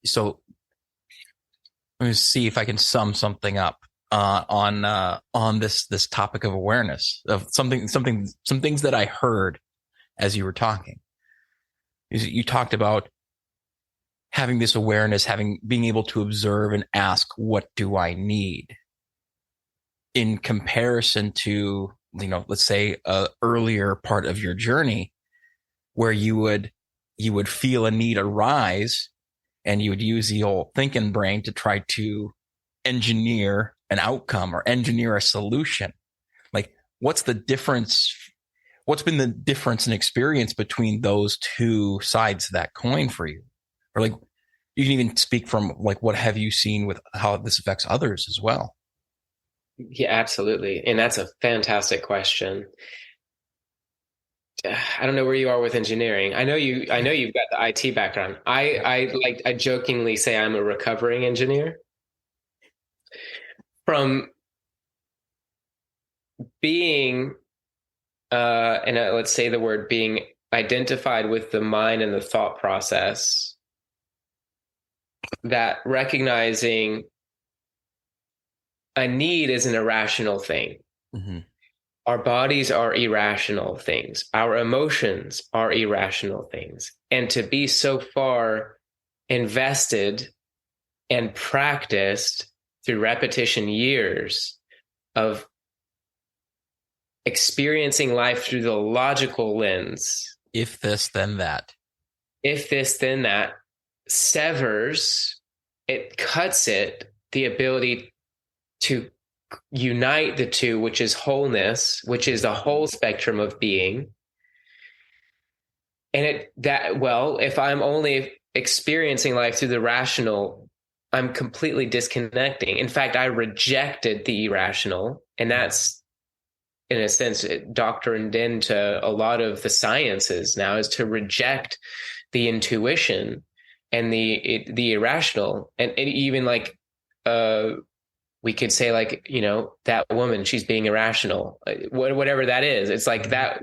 So let me see if I can sum something up on this topic of awareness, of some things that I heard as you were talking. You talked about having this awareness, being able to observe and ask, what do I need? In comparison to, let's say a earlier part of your journey where you would feel a need arise and you would use the old thinking brain to try to engineer an outcome or engineer a solution. Like, what's the difference? What's been the difference in experience between those two sides of that coin for you? Or like, you can even speak from like, what have you seen with how this affects others as well? Yeah, absolutely. And that's a fantastic question. I don't know where you are with engineering. I know you've got the IT background. I jokingly say I'm a recovering engineer. From being, let's say the word being identified with the mind and the thought process, that recognizing a need is an irrational thing. Our bodies are irrational things. Our emotions are irrational things. And to be so far invested and practiced through repetition, years of experiencing life through the logical lens. If this, then that. If this, then that, severs, it cuts it, the ability to unite the two, which is wholeness, which is the whole spectrum of being. And if I'm only experiencing life through the rational, I'm completely disconnecting. In fact, I rejected the irrational, and that's, in a sense, doctrined into a lot of the sciences now, is to reject the intuition and the irrational. And even like, we could say like, that woman, she's being irrational, whatever that is. It's like that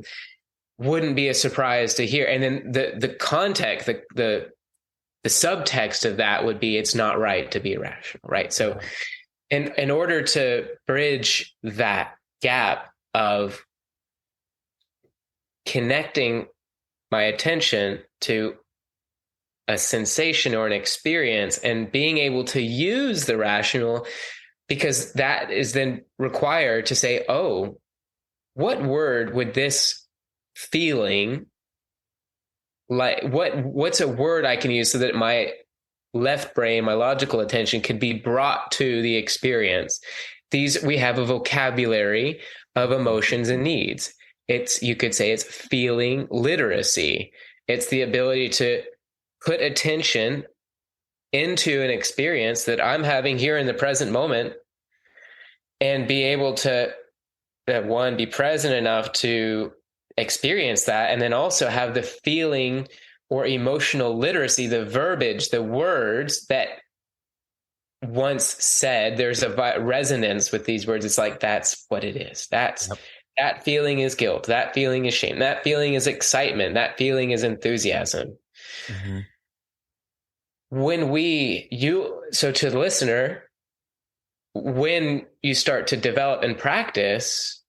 wouldn't be a surprise to hear. And then the context, the the subtext of that would be it's not right to be irrational, right? So in order to bridge that gap of connecting my attention to a sensation or an experience and being able to use the rational, because that is then required to say, oh, what word would this feeling, like what's a word I can use so that my left brain, my logical attention, could be brought to the experience. We have a vocabulary of emotions and needs. You could say it's feeling literacy. It's the ability to put attention into an experience that I'm having here in the present moment and be able to, one, be present enough to experience that, and then also have the feeling or emotional literacy, the verbiage, the words that once said, there's a resonance with these words. It's like, that's what it is. That feeling is guilt. That feeling is shame. That feeling is excitement. That feeling is enthusiasm. Mm-hmm. So to the listener, when you start to develop and practice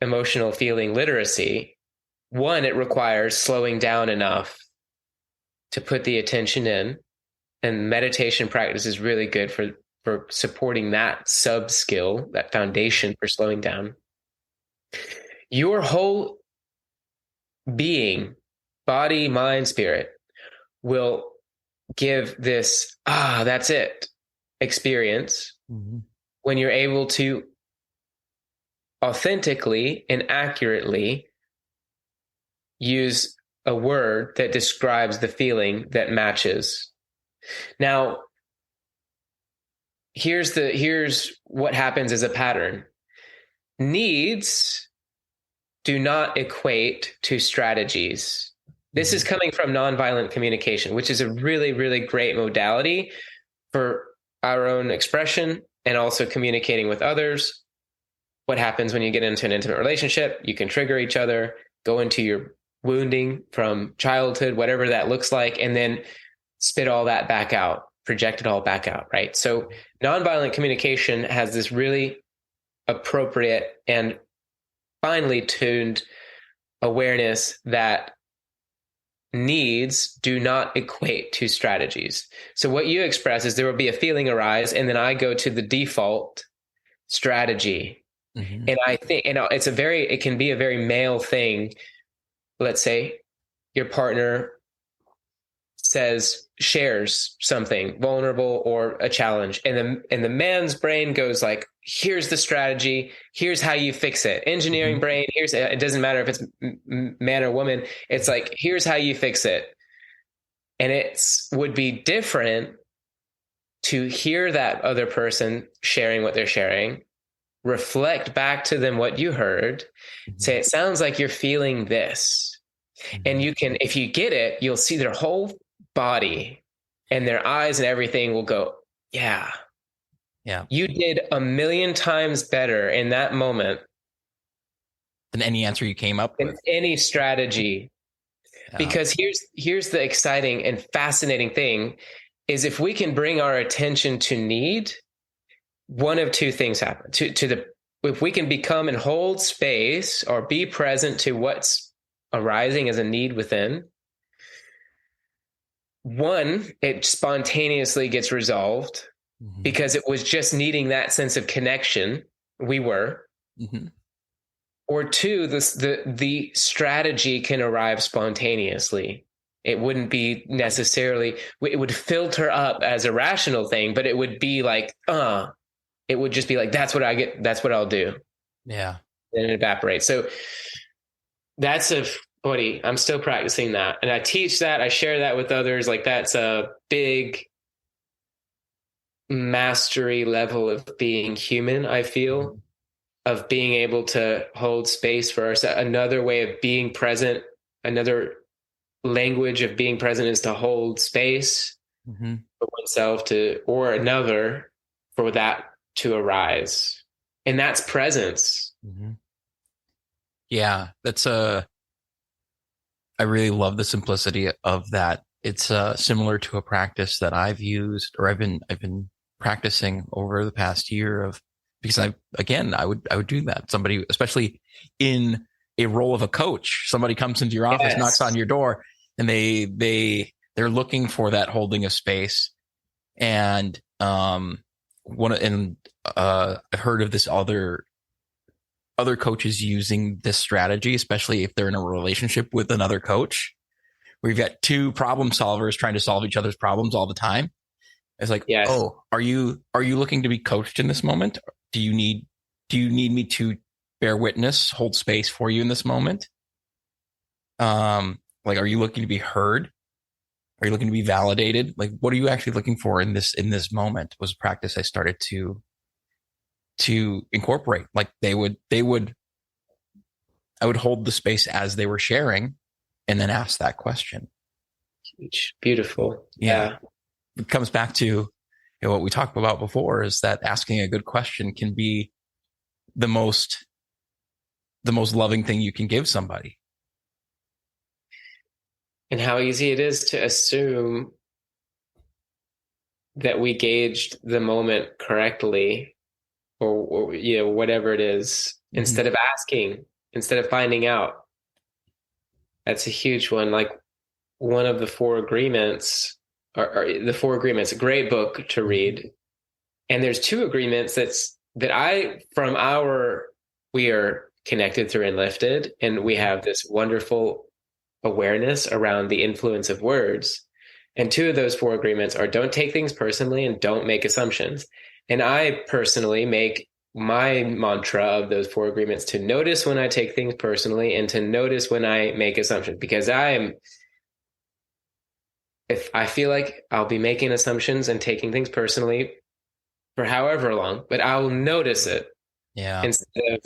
emotional feeling literacy, one, it requires slowing down enough to put the attention in, and meditation practice is really good for supporting that sub skill, that foundation for slowing down. Your whole being, body, mind, spirit, will give this, that's it experience when you're able to authentically and accurately use a word that describes the feeling that matches. Now, here's what happens as a pattern. Needs do not equate to strategies. This is coming from nonviolent communication, which is a really, really great modality for our own expression and also communicating with others. What happens when you get into an intimate relationship? You can trigger each other, go into your wounding from childhood, whatever that looks like, and then spit all that back out, project it all back out, right? So nonviolent communication has this really appropriate and finely tuned awareness that needs do not equate to strategies. So what you express is there will be a feeling arise, and then I go to the default strategy. Mm-hmm. And I think, it can be a very male thing. Let's say your partner shares something vulnerable or a challenge, and the man's brain goes like, here's the strategy, here's how you fix it. Engineering brain, it doesn't matter if it's man or woman, it's like, here's how you fix it. And it would be different to hear that other person sharing what they're sharing, reflect back to them what you heard, say, it sounds like you're feeling this. And you can, if you get it, you'll see their whole body and their eyes and everything will go, yeah, you did 1,000,000 times better in that moment than any answer you came up with, any strategy. Because here's the exciting and fascinating thing is, if we can bring our attention to need, one of two things happen. If we can become and hold space or be present to what's arising as a need within, one, it spontaneously gets resolved because it was just needing that sense of connection. We were. Or two, the strategy can arrive spontaneously. It wouldn't be necessarily, it would filter up as a rational thing, but it would be like, it would just be like, that's what I get. That's what I'll do. Yeah. And it evaporates. So that's I'm still practicing that. And I teach that, I share that with others. Like, that's a big mastery level of being human, I feel, of being able to hold space for ourselves. Another way of being present, another language of being present is to hold space for oneself or another for that to arise. And that's presence. Yeah, I really love the simplicity of that it's similar to a practice that I've used, or I've been practicing over the past year because I would do that. Somebody, especially in a role of a coach, somebody comes into your office, knocks on your door, and they're looking for that holding of space. And I've heard of this other coaches using this strategy, especially if they're in a relationship with another coach, where you've got two problem solvers trying to solve each other's problems all the time. It's like, oh, are you looking to be coached in this moment? Do you need me to bear witness, hold space for you in this moment? Like, are you looking to be heard? Are you looking to be validated? Like, what are you actually looking for in this moment? Was a practice I started to incorporate. Like, I would hold the space as they were sharing, and then ask that question. Huge. Beautiful. Yeah. It comes back to what we talked about before, is that asking a good question can be the most loving thing you can give somebody. And how easy it is to assume that we gauged the moment correctly, or whatever it is, instead of asking, instead of finding out. That's a huge one. Like, one of the Four Agreements, or the Four Agreements, a great book to read. And there's two agreements we are connected through and lifted, and we have this wonderful awareness around the influence of words. And two of those four agreements are: don't take things personally and don't make assumptions. And I personally make my mantra of those four agreements to notice when I take things personally and to notice when I make assumptions, because if I feel like I'll be making assumptions and taking things personally for however long, but I'll notice it. Yeah. Instead of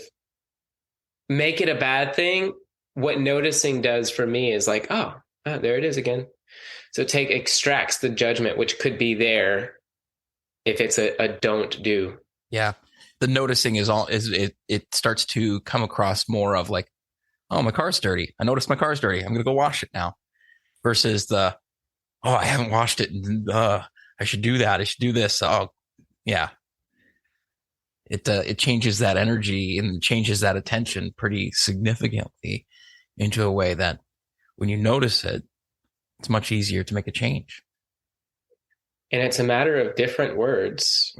make it a bad thing, what noticing does for me is like, oh, there it is again. So extracts the judgment, which could be there if it's a don't do. Yeah. The noticing it starts to come across more of like, oh, my car's dirty. I noticed my car's dirty. I'm going to go wash it now. Versus oh, I haven't washed it. I should do that. I should do this. Oh, yeah. It changes that energy and changes that attention pretty significantly into a way that when you notice it, it's much easier to make a change. And it's a matter of different words.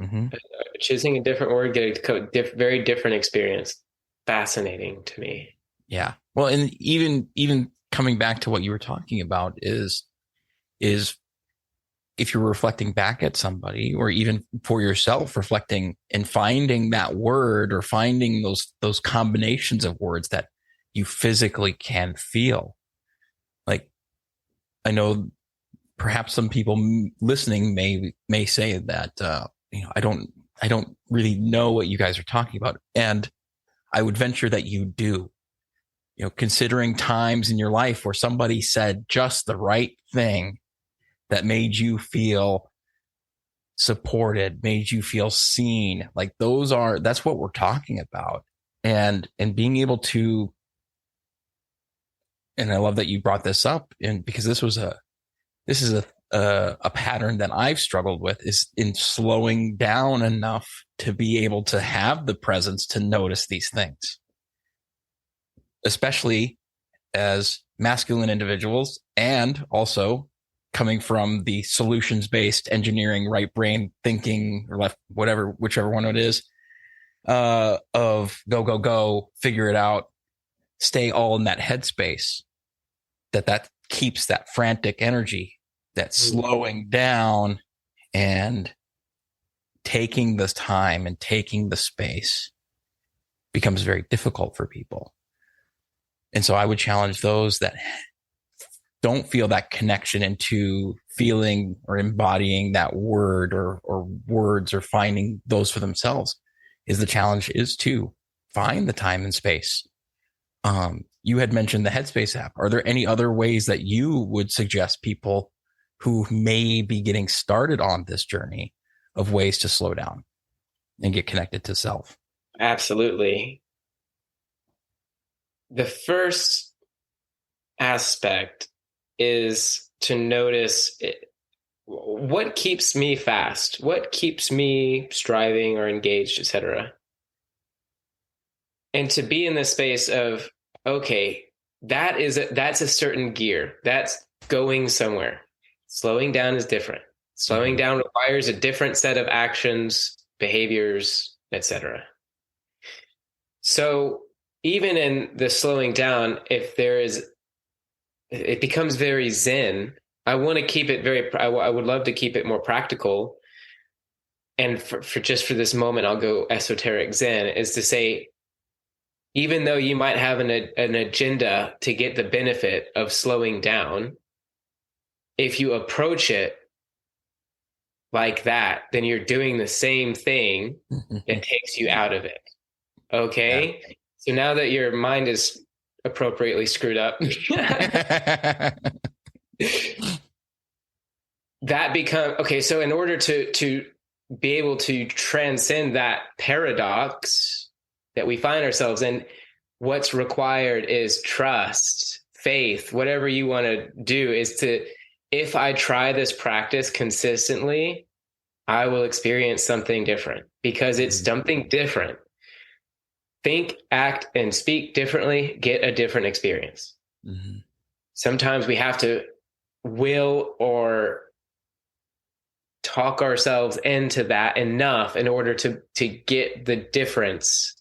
Choosing a different word, get a very different experience. Fascinating to me. Yeah. Well, and even coming back to what you were talking about is if you're reflecting back at somebody, or even for yourself, reflecting and finding that word, or finding those combinations of words that you physically can feel. Like, I know perhaps some people listening may say that, I don't really know what you guys are talking about. And I would venture that you do, considering times in your life where somebody said just the right thing that made you feel supported, made you feel seen. Like, that's what we're talking about. And being able to, and I love that you brought this up, and because this is a pattern that I've struggled with, is in slowing down enough to be able to have the presence to notice these things, especially as masculine individuals, and also coming from the solutions-based engineering, right brain thinking, or left, whichever one it is, of go, figure it out, stay all in that headspace, that keeps that frantic energy, that slowing down and taking the time and taking the space becomes very difficult for people. And so I would challenge those that don't feel that connection into feeling or embodying that word or words, or finding those for themselves, is the challenge is to find the time and space. You had mentioned the Headspace app. Are there any other ways that you would suggest people who may be getting started on this journey of ways to slow down and get connected to self? Absolutely. The first aspect is to notice what keeps me fast, what keeps me striving or engaged, etc. And to be in the space of, okay, that's a certain gear. That's going somewhere. Slowing down is different. Slowing down requires a different set of actions, behaviors, etc. So even in the slowing down, if there is, it becomes very zen. I want to keep it I would love to keep it more practical. And for just for this moment, I'll go esoteric zen, is to say, even though you might have an agenda to get the benefit of slowing down, if you approach it like that, then you're doing the same thing that takes you out of it. Okay? Yeah. So now that your mind is appropriately screwed up, that becomes okay. So in order to be able to transcend that paradox that we find ourselves in, what's required is trust, faith, whatever you want to do, is to, if I try this practice consistently, I will experience something different, because it's something different. Think, act, and speak differently, get a different experience. Mm-hmm. Sometimes we have to will or talk ourselves into that enough in order to get the difference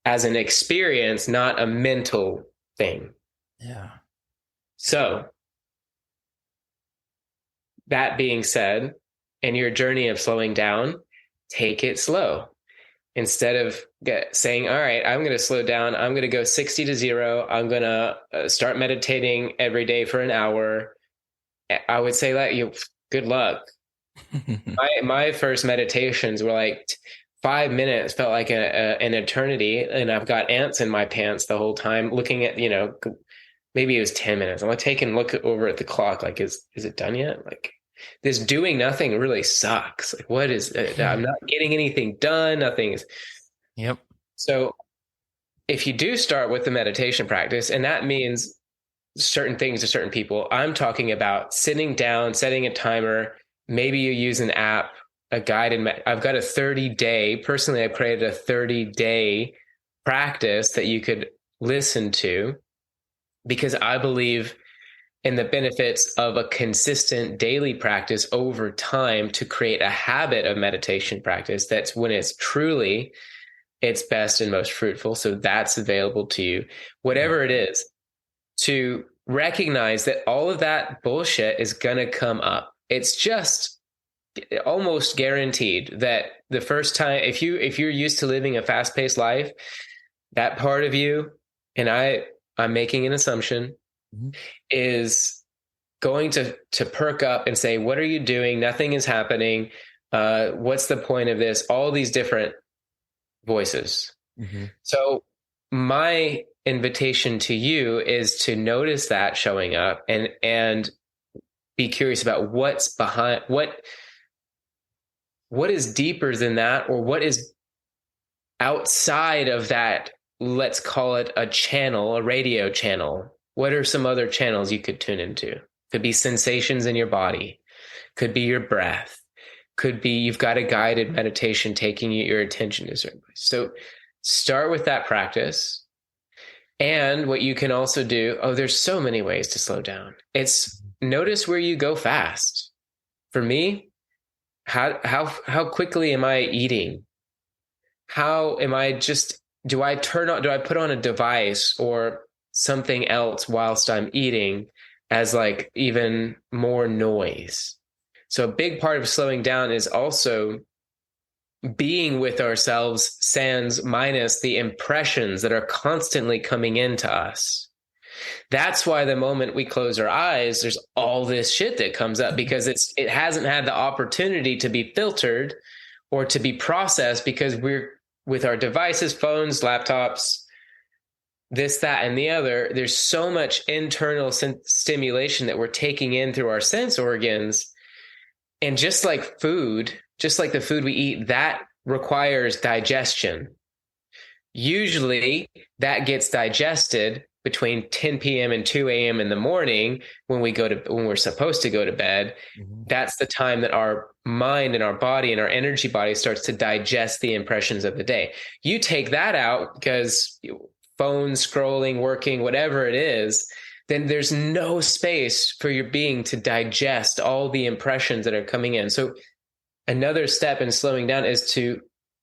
as an experience, not a mental thing. Yeah. So that being said, in your journey of slowing down, take it slow. Instead of saying, all right, I'm going to slow down. I'm going to go 60 to 0. I'm going to start meditating every day for an hour. I would say that good luck. My first meditations were like 5 minutes, felt like an eternity. And I've got ants in my pants the whole time looking at, maybe it was 10 minutes. I'm like taking a look over at the clock. Like, is it done yet? Like, this doing nothing really sucks. Like, what is it? I'm not getting anything done. Nothing is. Yep. So if you do start with the meditation practice, and that means certain things to certain people, I'm talking about sitting down, setting a timer. Maybe you use an app, a guided. I've got a 30-day. Personally, I've created a 30-day practice that you could listen to, because I believe in the benefits of a consistent daily practice over time to create a habit of meditation practice. That's when it's truly its best and most fruitful. So that's available to you, whatever it is, to recognize that all of that bullshit is going to come up. It's just almost guaranteed that the first time, if you're used to living a fast-paced life, that part of you, and I'm making an assumption, is going to perk up and say, what are you doing? Nothing is happening. What's the point of this? All these different voices. Mm-hmm. So my invitation to you is to notice that showing up and be curious about what's behind, what is deeper than that, or what is outside of that. Let's call it a channel, a radio channel. What are some other channels you could tune into? Could be sensations in your body. Could be your breath. Could be you've got a guided meditation taking your attention to a certain place. So start with that practice. And what you can also do, there's so many ways to slow down. It's notice where you go fast. For me, how quickly am I eating? How am I do I put on a device or something else whilst I'm eating as like even more noise? So a big part of slowing down is also being with ourselves sans minus the impressions that are constantly coming into us. That's why the moment we close our eyes, there's all this shit that comes up, because it hasn't had the opportunity to be filtered or to be processed, because we're with our devices, phones, laptops, this, that, and the other. There's so much internal stimulation that we're taking in through our sense organs. And just like the food we eat, that requires digestion. Usually that gets digested between 10 p.m. and 2 a.m. in the morning when we're supposed to go to bed. That's the time that our mind and our body and our energy body starts to digest the impressions of the day. You take that out because phone scrolling, working, whatever it is, then there's no space for your being to digest all the impressions that are coming in. So another step in slowing down is to,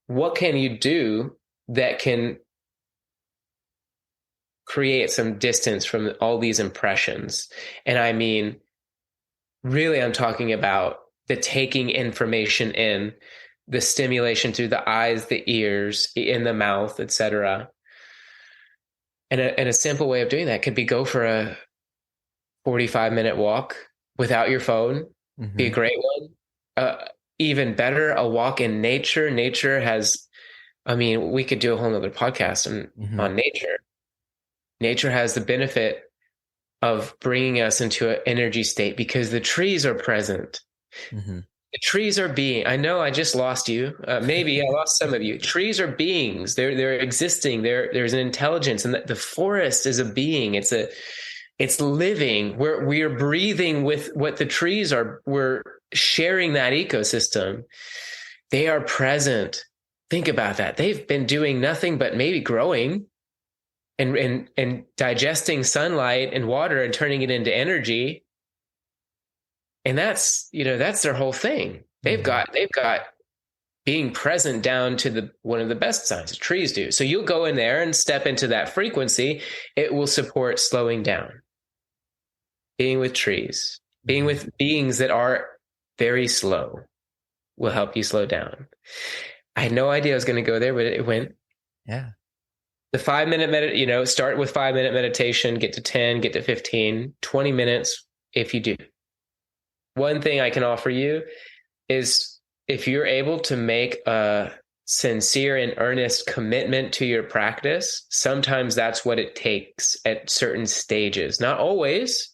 what can you do that can create some distance from all these impressions? And I mean, really, I'm talking about the taking information in, the stimulation through the eyes, the ears, in the mouth, etc. And a simple way of doing that could be go for a 45-minute walk without your phone. Be a great one. Even better, a walk in nature. Nature has, I mean, we could do a whole nother podcast on nature. Nature has the benefit of bringing us into an energy state because the trees are present. The trees are being, I know I just lost you. Maybe I lost some of you. Trees are beings. They're existing. There's an intelligence, and the forest is a being. It's living. We're breathing with what the trees are. We're sharing that ecosystem. They are present. Think about that. They've been doing nothing but maybe growing and digesting sunlight and water and turning it into energy. And that's their whole thing. They've got being present down to one of the best signs trees do. So you'll go in there and step into that frequency. It will support slowing down. Being with trees, being with beings that are very slow will help you slow down. I had no idea I was going to go there, but it went. Yeah. The 5-minute start with 5-minute meditation, get to 10, get to 15, 20 minutes if you do. One thing I can offer you is, if you're able to make a sincere and earnest commitment to your practice, sometimes that's what it takes at certain stages. Not always.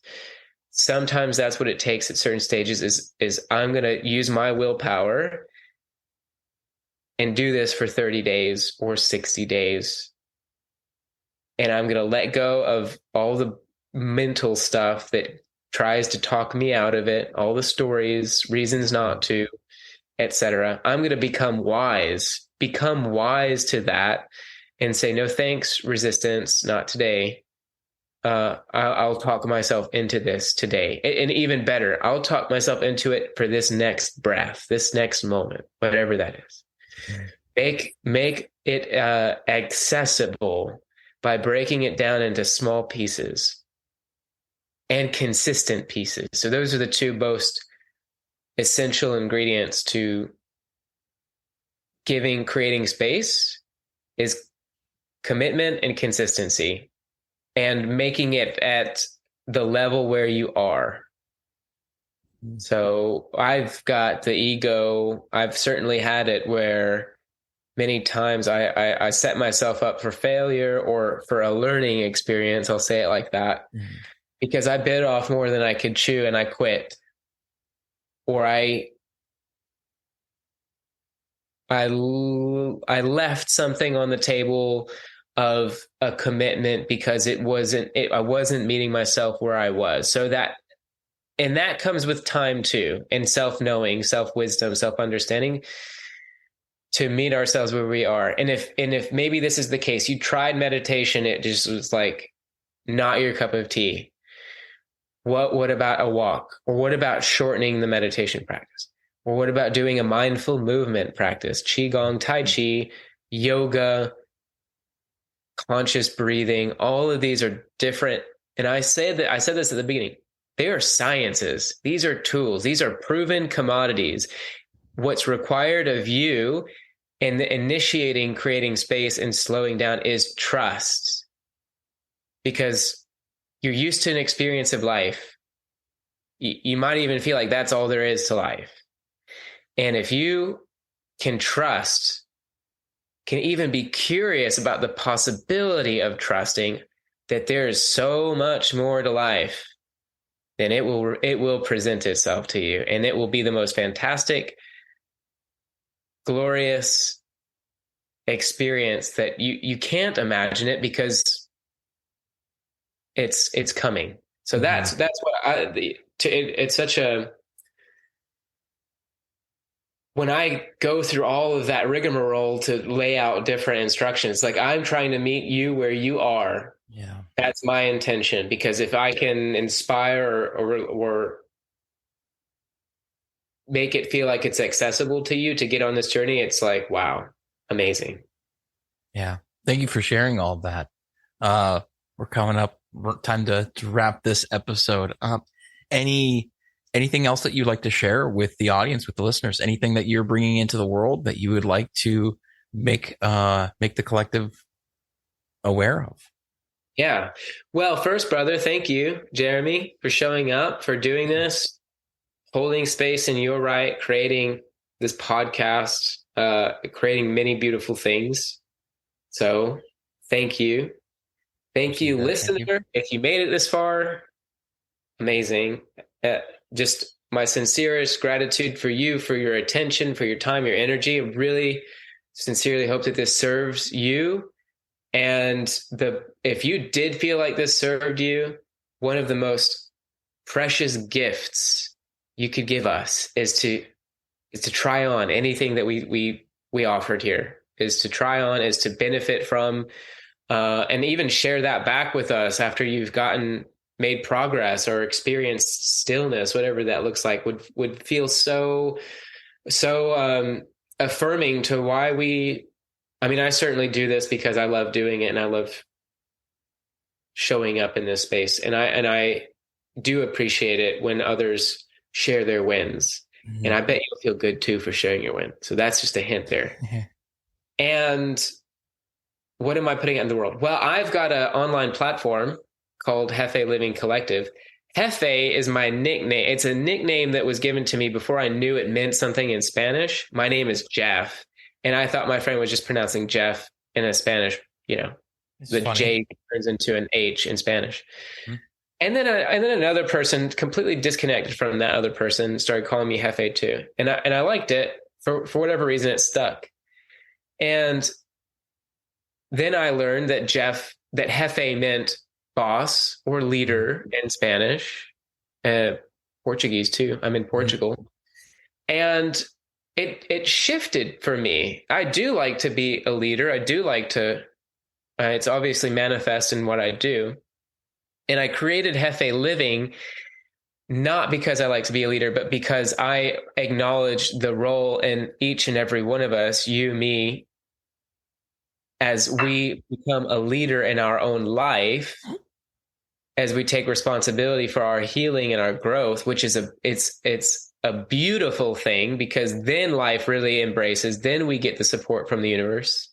Sometimes that's what it takes at certain stages is I'm going to use my willpower and do this for 30 days or 60 days. And I'm going to let go of all the mental stuff that tries to talk me out of it, all the stories, reasons not to, etc. I'm going to become wise to that and say, no thanks, resistance, not today. I'll talk myself into this today. And even better, I'll talk myself into it for this next breath, this next moment, whatever that is. Make it accessible by breaking it down into small pieces and consistent pieces. So those are the two most essential ingredients to creating space, is commitment and consistency, and making it at the level where you are. So I've got the ego. I've certainly had it where many times I set myself up for failure or for a learning experience. I'll say it like that, because I bit off more than I could chew and I quit. Or I left something on the table of a commitment because I wasn't meeting myself where I was. So that comes with time too, and self-knowing, self-wisdom, self-understanding, to meet ourselves where we are. And if maybe this is the case, you tried meditation, it just was like not your cup of tea. What about a walk? Or what about shortening the meditation practice? Or what about doing a mindful movement practice? Qigong, Tai Chi, yoga, conscious breathing. All of these are different. And I said this at the beginning. They are sciences. These are tools. These are proven commodities. What's required of you in the initiating, creating space, and slowing down is trust. Because you're used to an experience of life. You might even feel like that's all there is to life. And if you can trust, can even be curious about the possibility of trusting that there is so much more to life, then it will present itself to you, and it will be the most fantastic, glorious experience that you can't imagine it, because it's coming. So Mm-hmm. that's what it's such a, when I go through all of that rigmarole to lay out different instructions, like I'm trying to meet you where you are. Yeah. That's my intention, because if I can inspire or make it feel like it's accessible to you to get on this journey, it's like, wow, amazing. Yeah. Thank you for sharing all of that. We're coming up, time to wrap this episode up. Anything else that you'd like to share with the audience, with the listeners? Anything that you're bringing into the world that you would like to make the collective aware of? Yeah. Well, first, brother, thank you, Jeremy, for showing up, for doing this, holding space in your right, creating this podcast, creating many beautiful things. So thank you. Thank you, listener. Thank you. If you made it this far, amazing. Just my sincerest gratitude for you, for your attention, for your time, your energy. I really sincerely hope that this serves you. And if you did feel like this served you, one of the most precious gifts you could give us is to try on anything that we offered here, is to try on, is to benefit from, and even share that back with us after you've made progress or experienced stillness, whatever that looks like, would feel so affirming to why I certainly do this because I love doing it and I love showing up in this space. And I do appreciate it when others share their wins. Mm-hmm. And I bet you'll feel good too for sharing your win. So that's just a hint there. Mm-hmm. And what am I putting out in the world? Well, I've got an online platform called Jefe Living Collective. Jefe is my nickname. It's a nickname that was given to me before I knew it meant something in Spanish. My name is Jeff. And I thought my friend was just pronouncing Jeff in a Spanish, it's the funny. J turns into an H in Spanish. Mm-hmm. And then another person completely disconnected from that other person started calling me Jefe too. And I liked it for whatever reason, it stuck. And then I learned that Jefe meant boss or leader in Spanish, Portuguese too. I'm in Portugal. Mm-hmm. And it shifted for me. I do like to be a leader. I do like to, it's obviously manifest in what I do. And I created Jefe Living, not because I like to be a leader, but because I acknowledge the role in each and every one of us, you, me, as we become a leader in our own life, as we take responsibility for our healing and our growth, which is it's a beautiful thing, because then life really embraces, then we get the support from the universe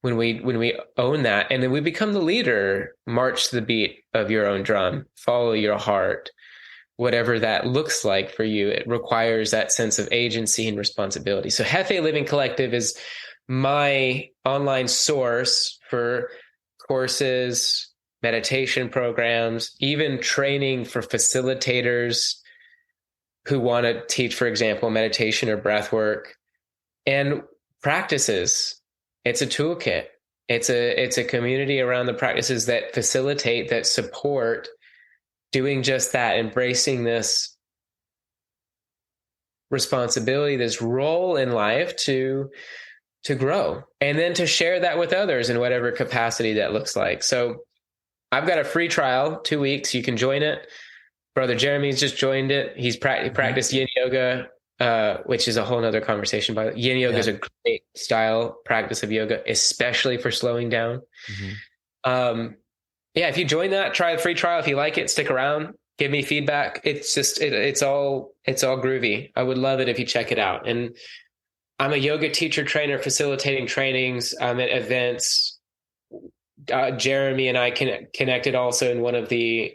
when we own that. And then we become the leader. March to the beat of your own drum, follow your heart, whatever that looks like for you. It requires that sense of agency and responsibility. So Jefe Living Collective is my online source for courses, meditation programs, even training for facilitators who want to teach, for example, meditation or breath work, and practices. It's a toolkit. It's a community around the practices that facilitate, that support doing just that, embracing this responsibility, this role in life to grow, and then to share that with others in whatever capacity that looks like. So I've got a free trial, 2 weeks. You can join it. Brother Jeremy's just joined it. He's practiced yin yoga, which is a whole nother conversation. But yin yoga is a great style practice of yoga, especially for slowing down. Mm-hmm. If you join that, try the free trial. If you like it, stick around, give me feedback. It's just, it's all groovy. I would love it if you check it out. And I'm a yoga teacher, trainer, facilitating trainings. I'm at events. Jeremy and I connected also in one of the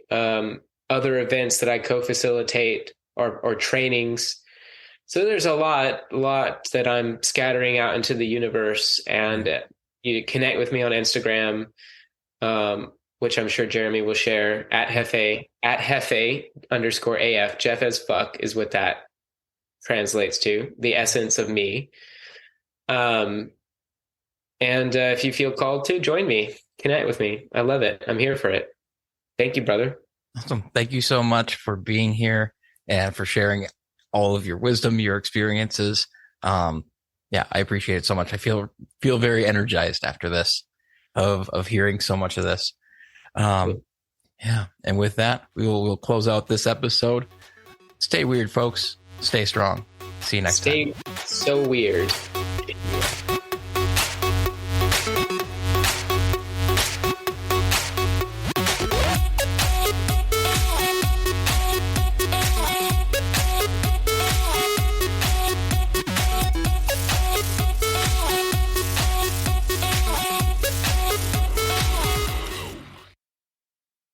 other events that I co-facilitate or trainings. So there's a lot that I'm scattering out into the universe. And you connect with me on Instagram, which I'm sure Jeremy will share, at Jefe _AF. Jeff as fuck is what that translates to, the essence of me. And if you feel called to, join me, connect with me. I love it. I'm here for it. Thank you, brother. Awesome. Thank you so much for being here and for sharing all of your wisdom, your experiences. Yeah, I appreciate it so much. I feel very energized after this of hearing so much of this. Yeah. And with that, we'll close out this episode. Stay weird, folks. Stay strong. See you next time. Stay so weird.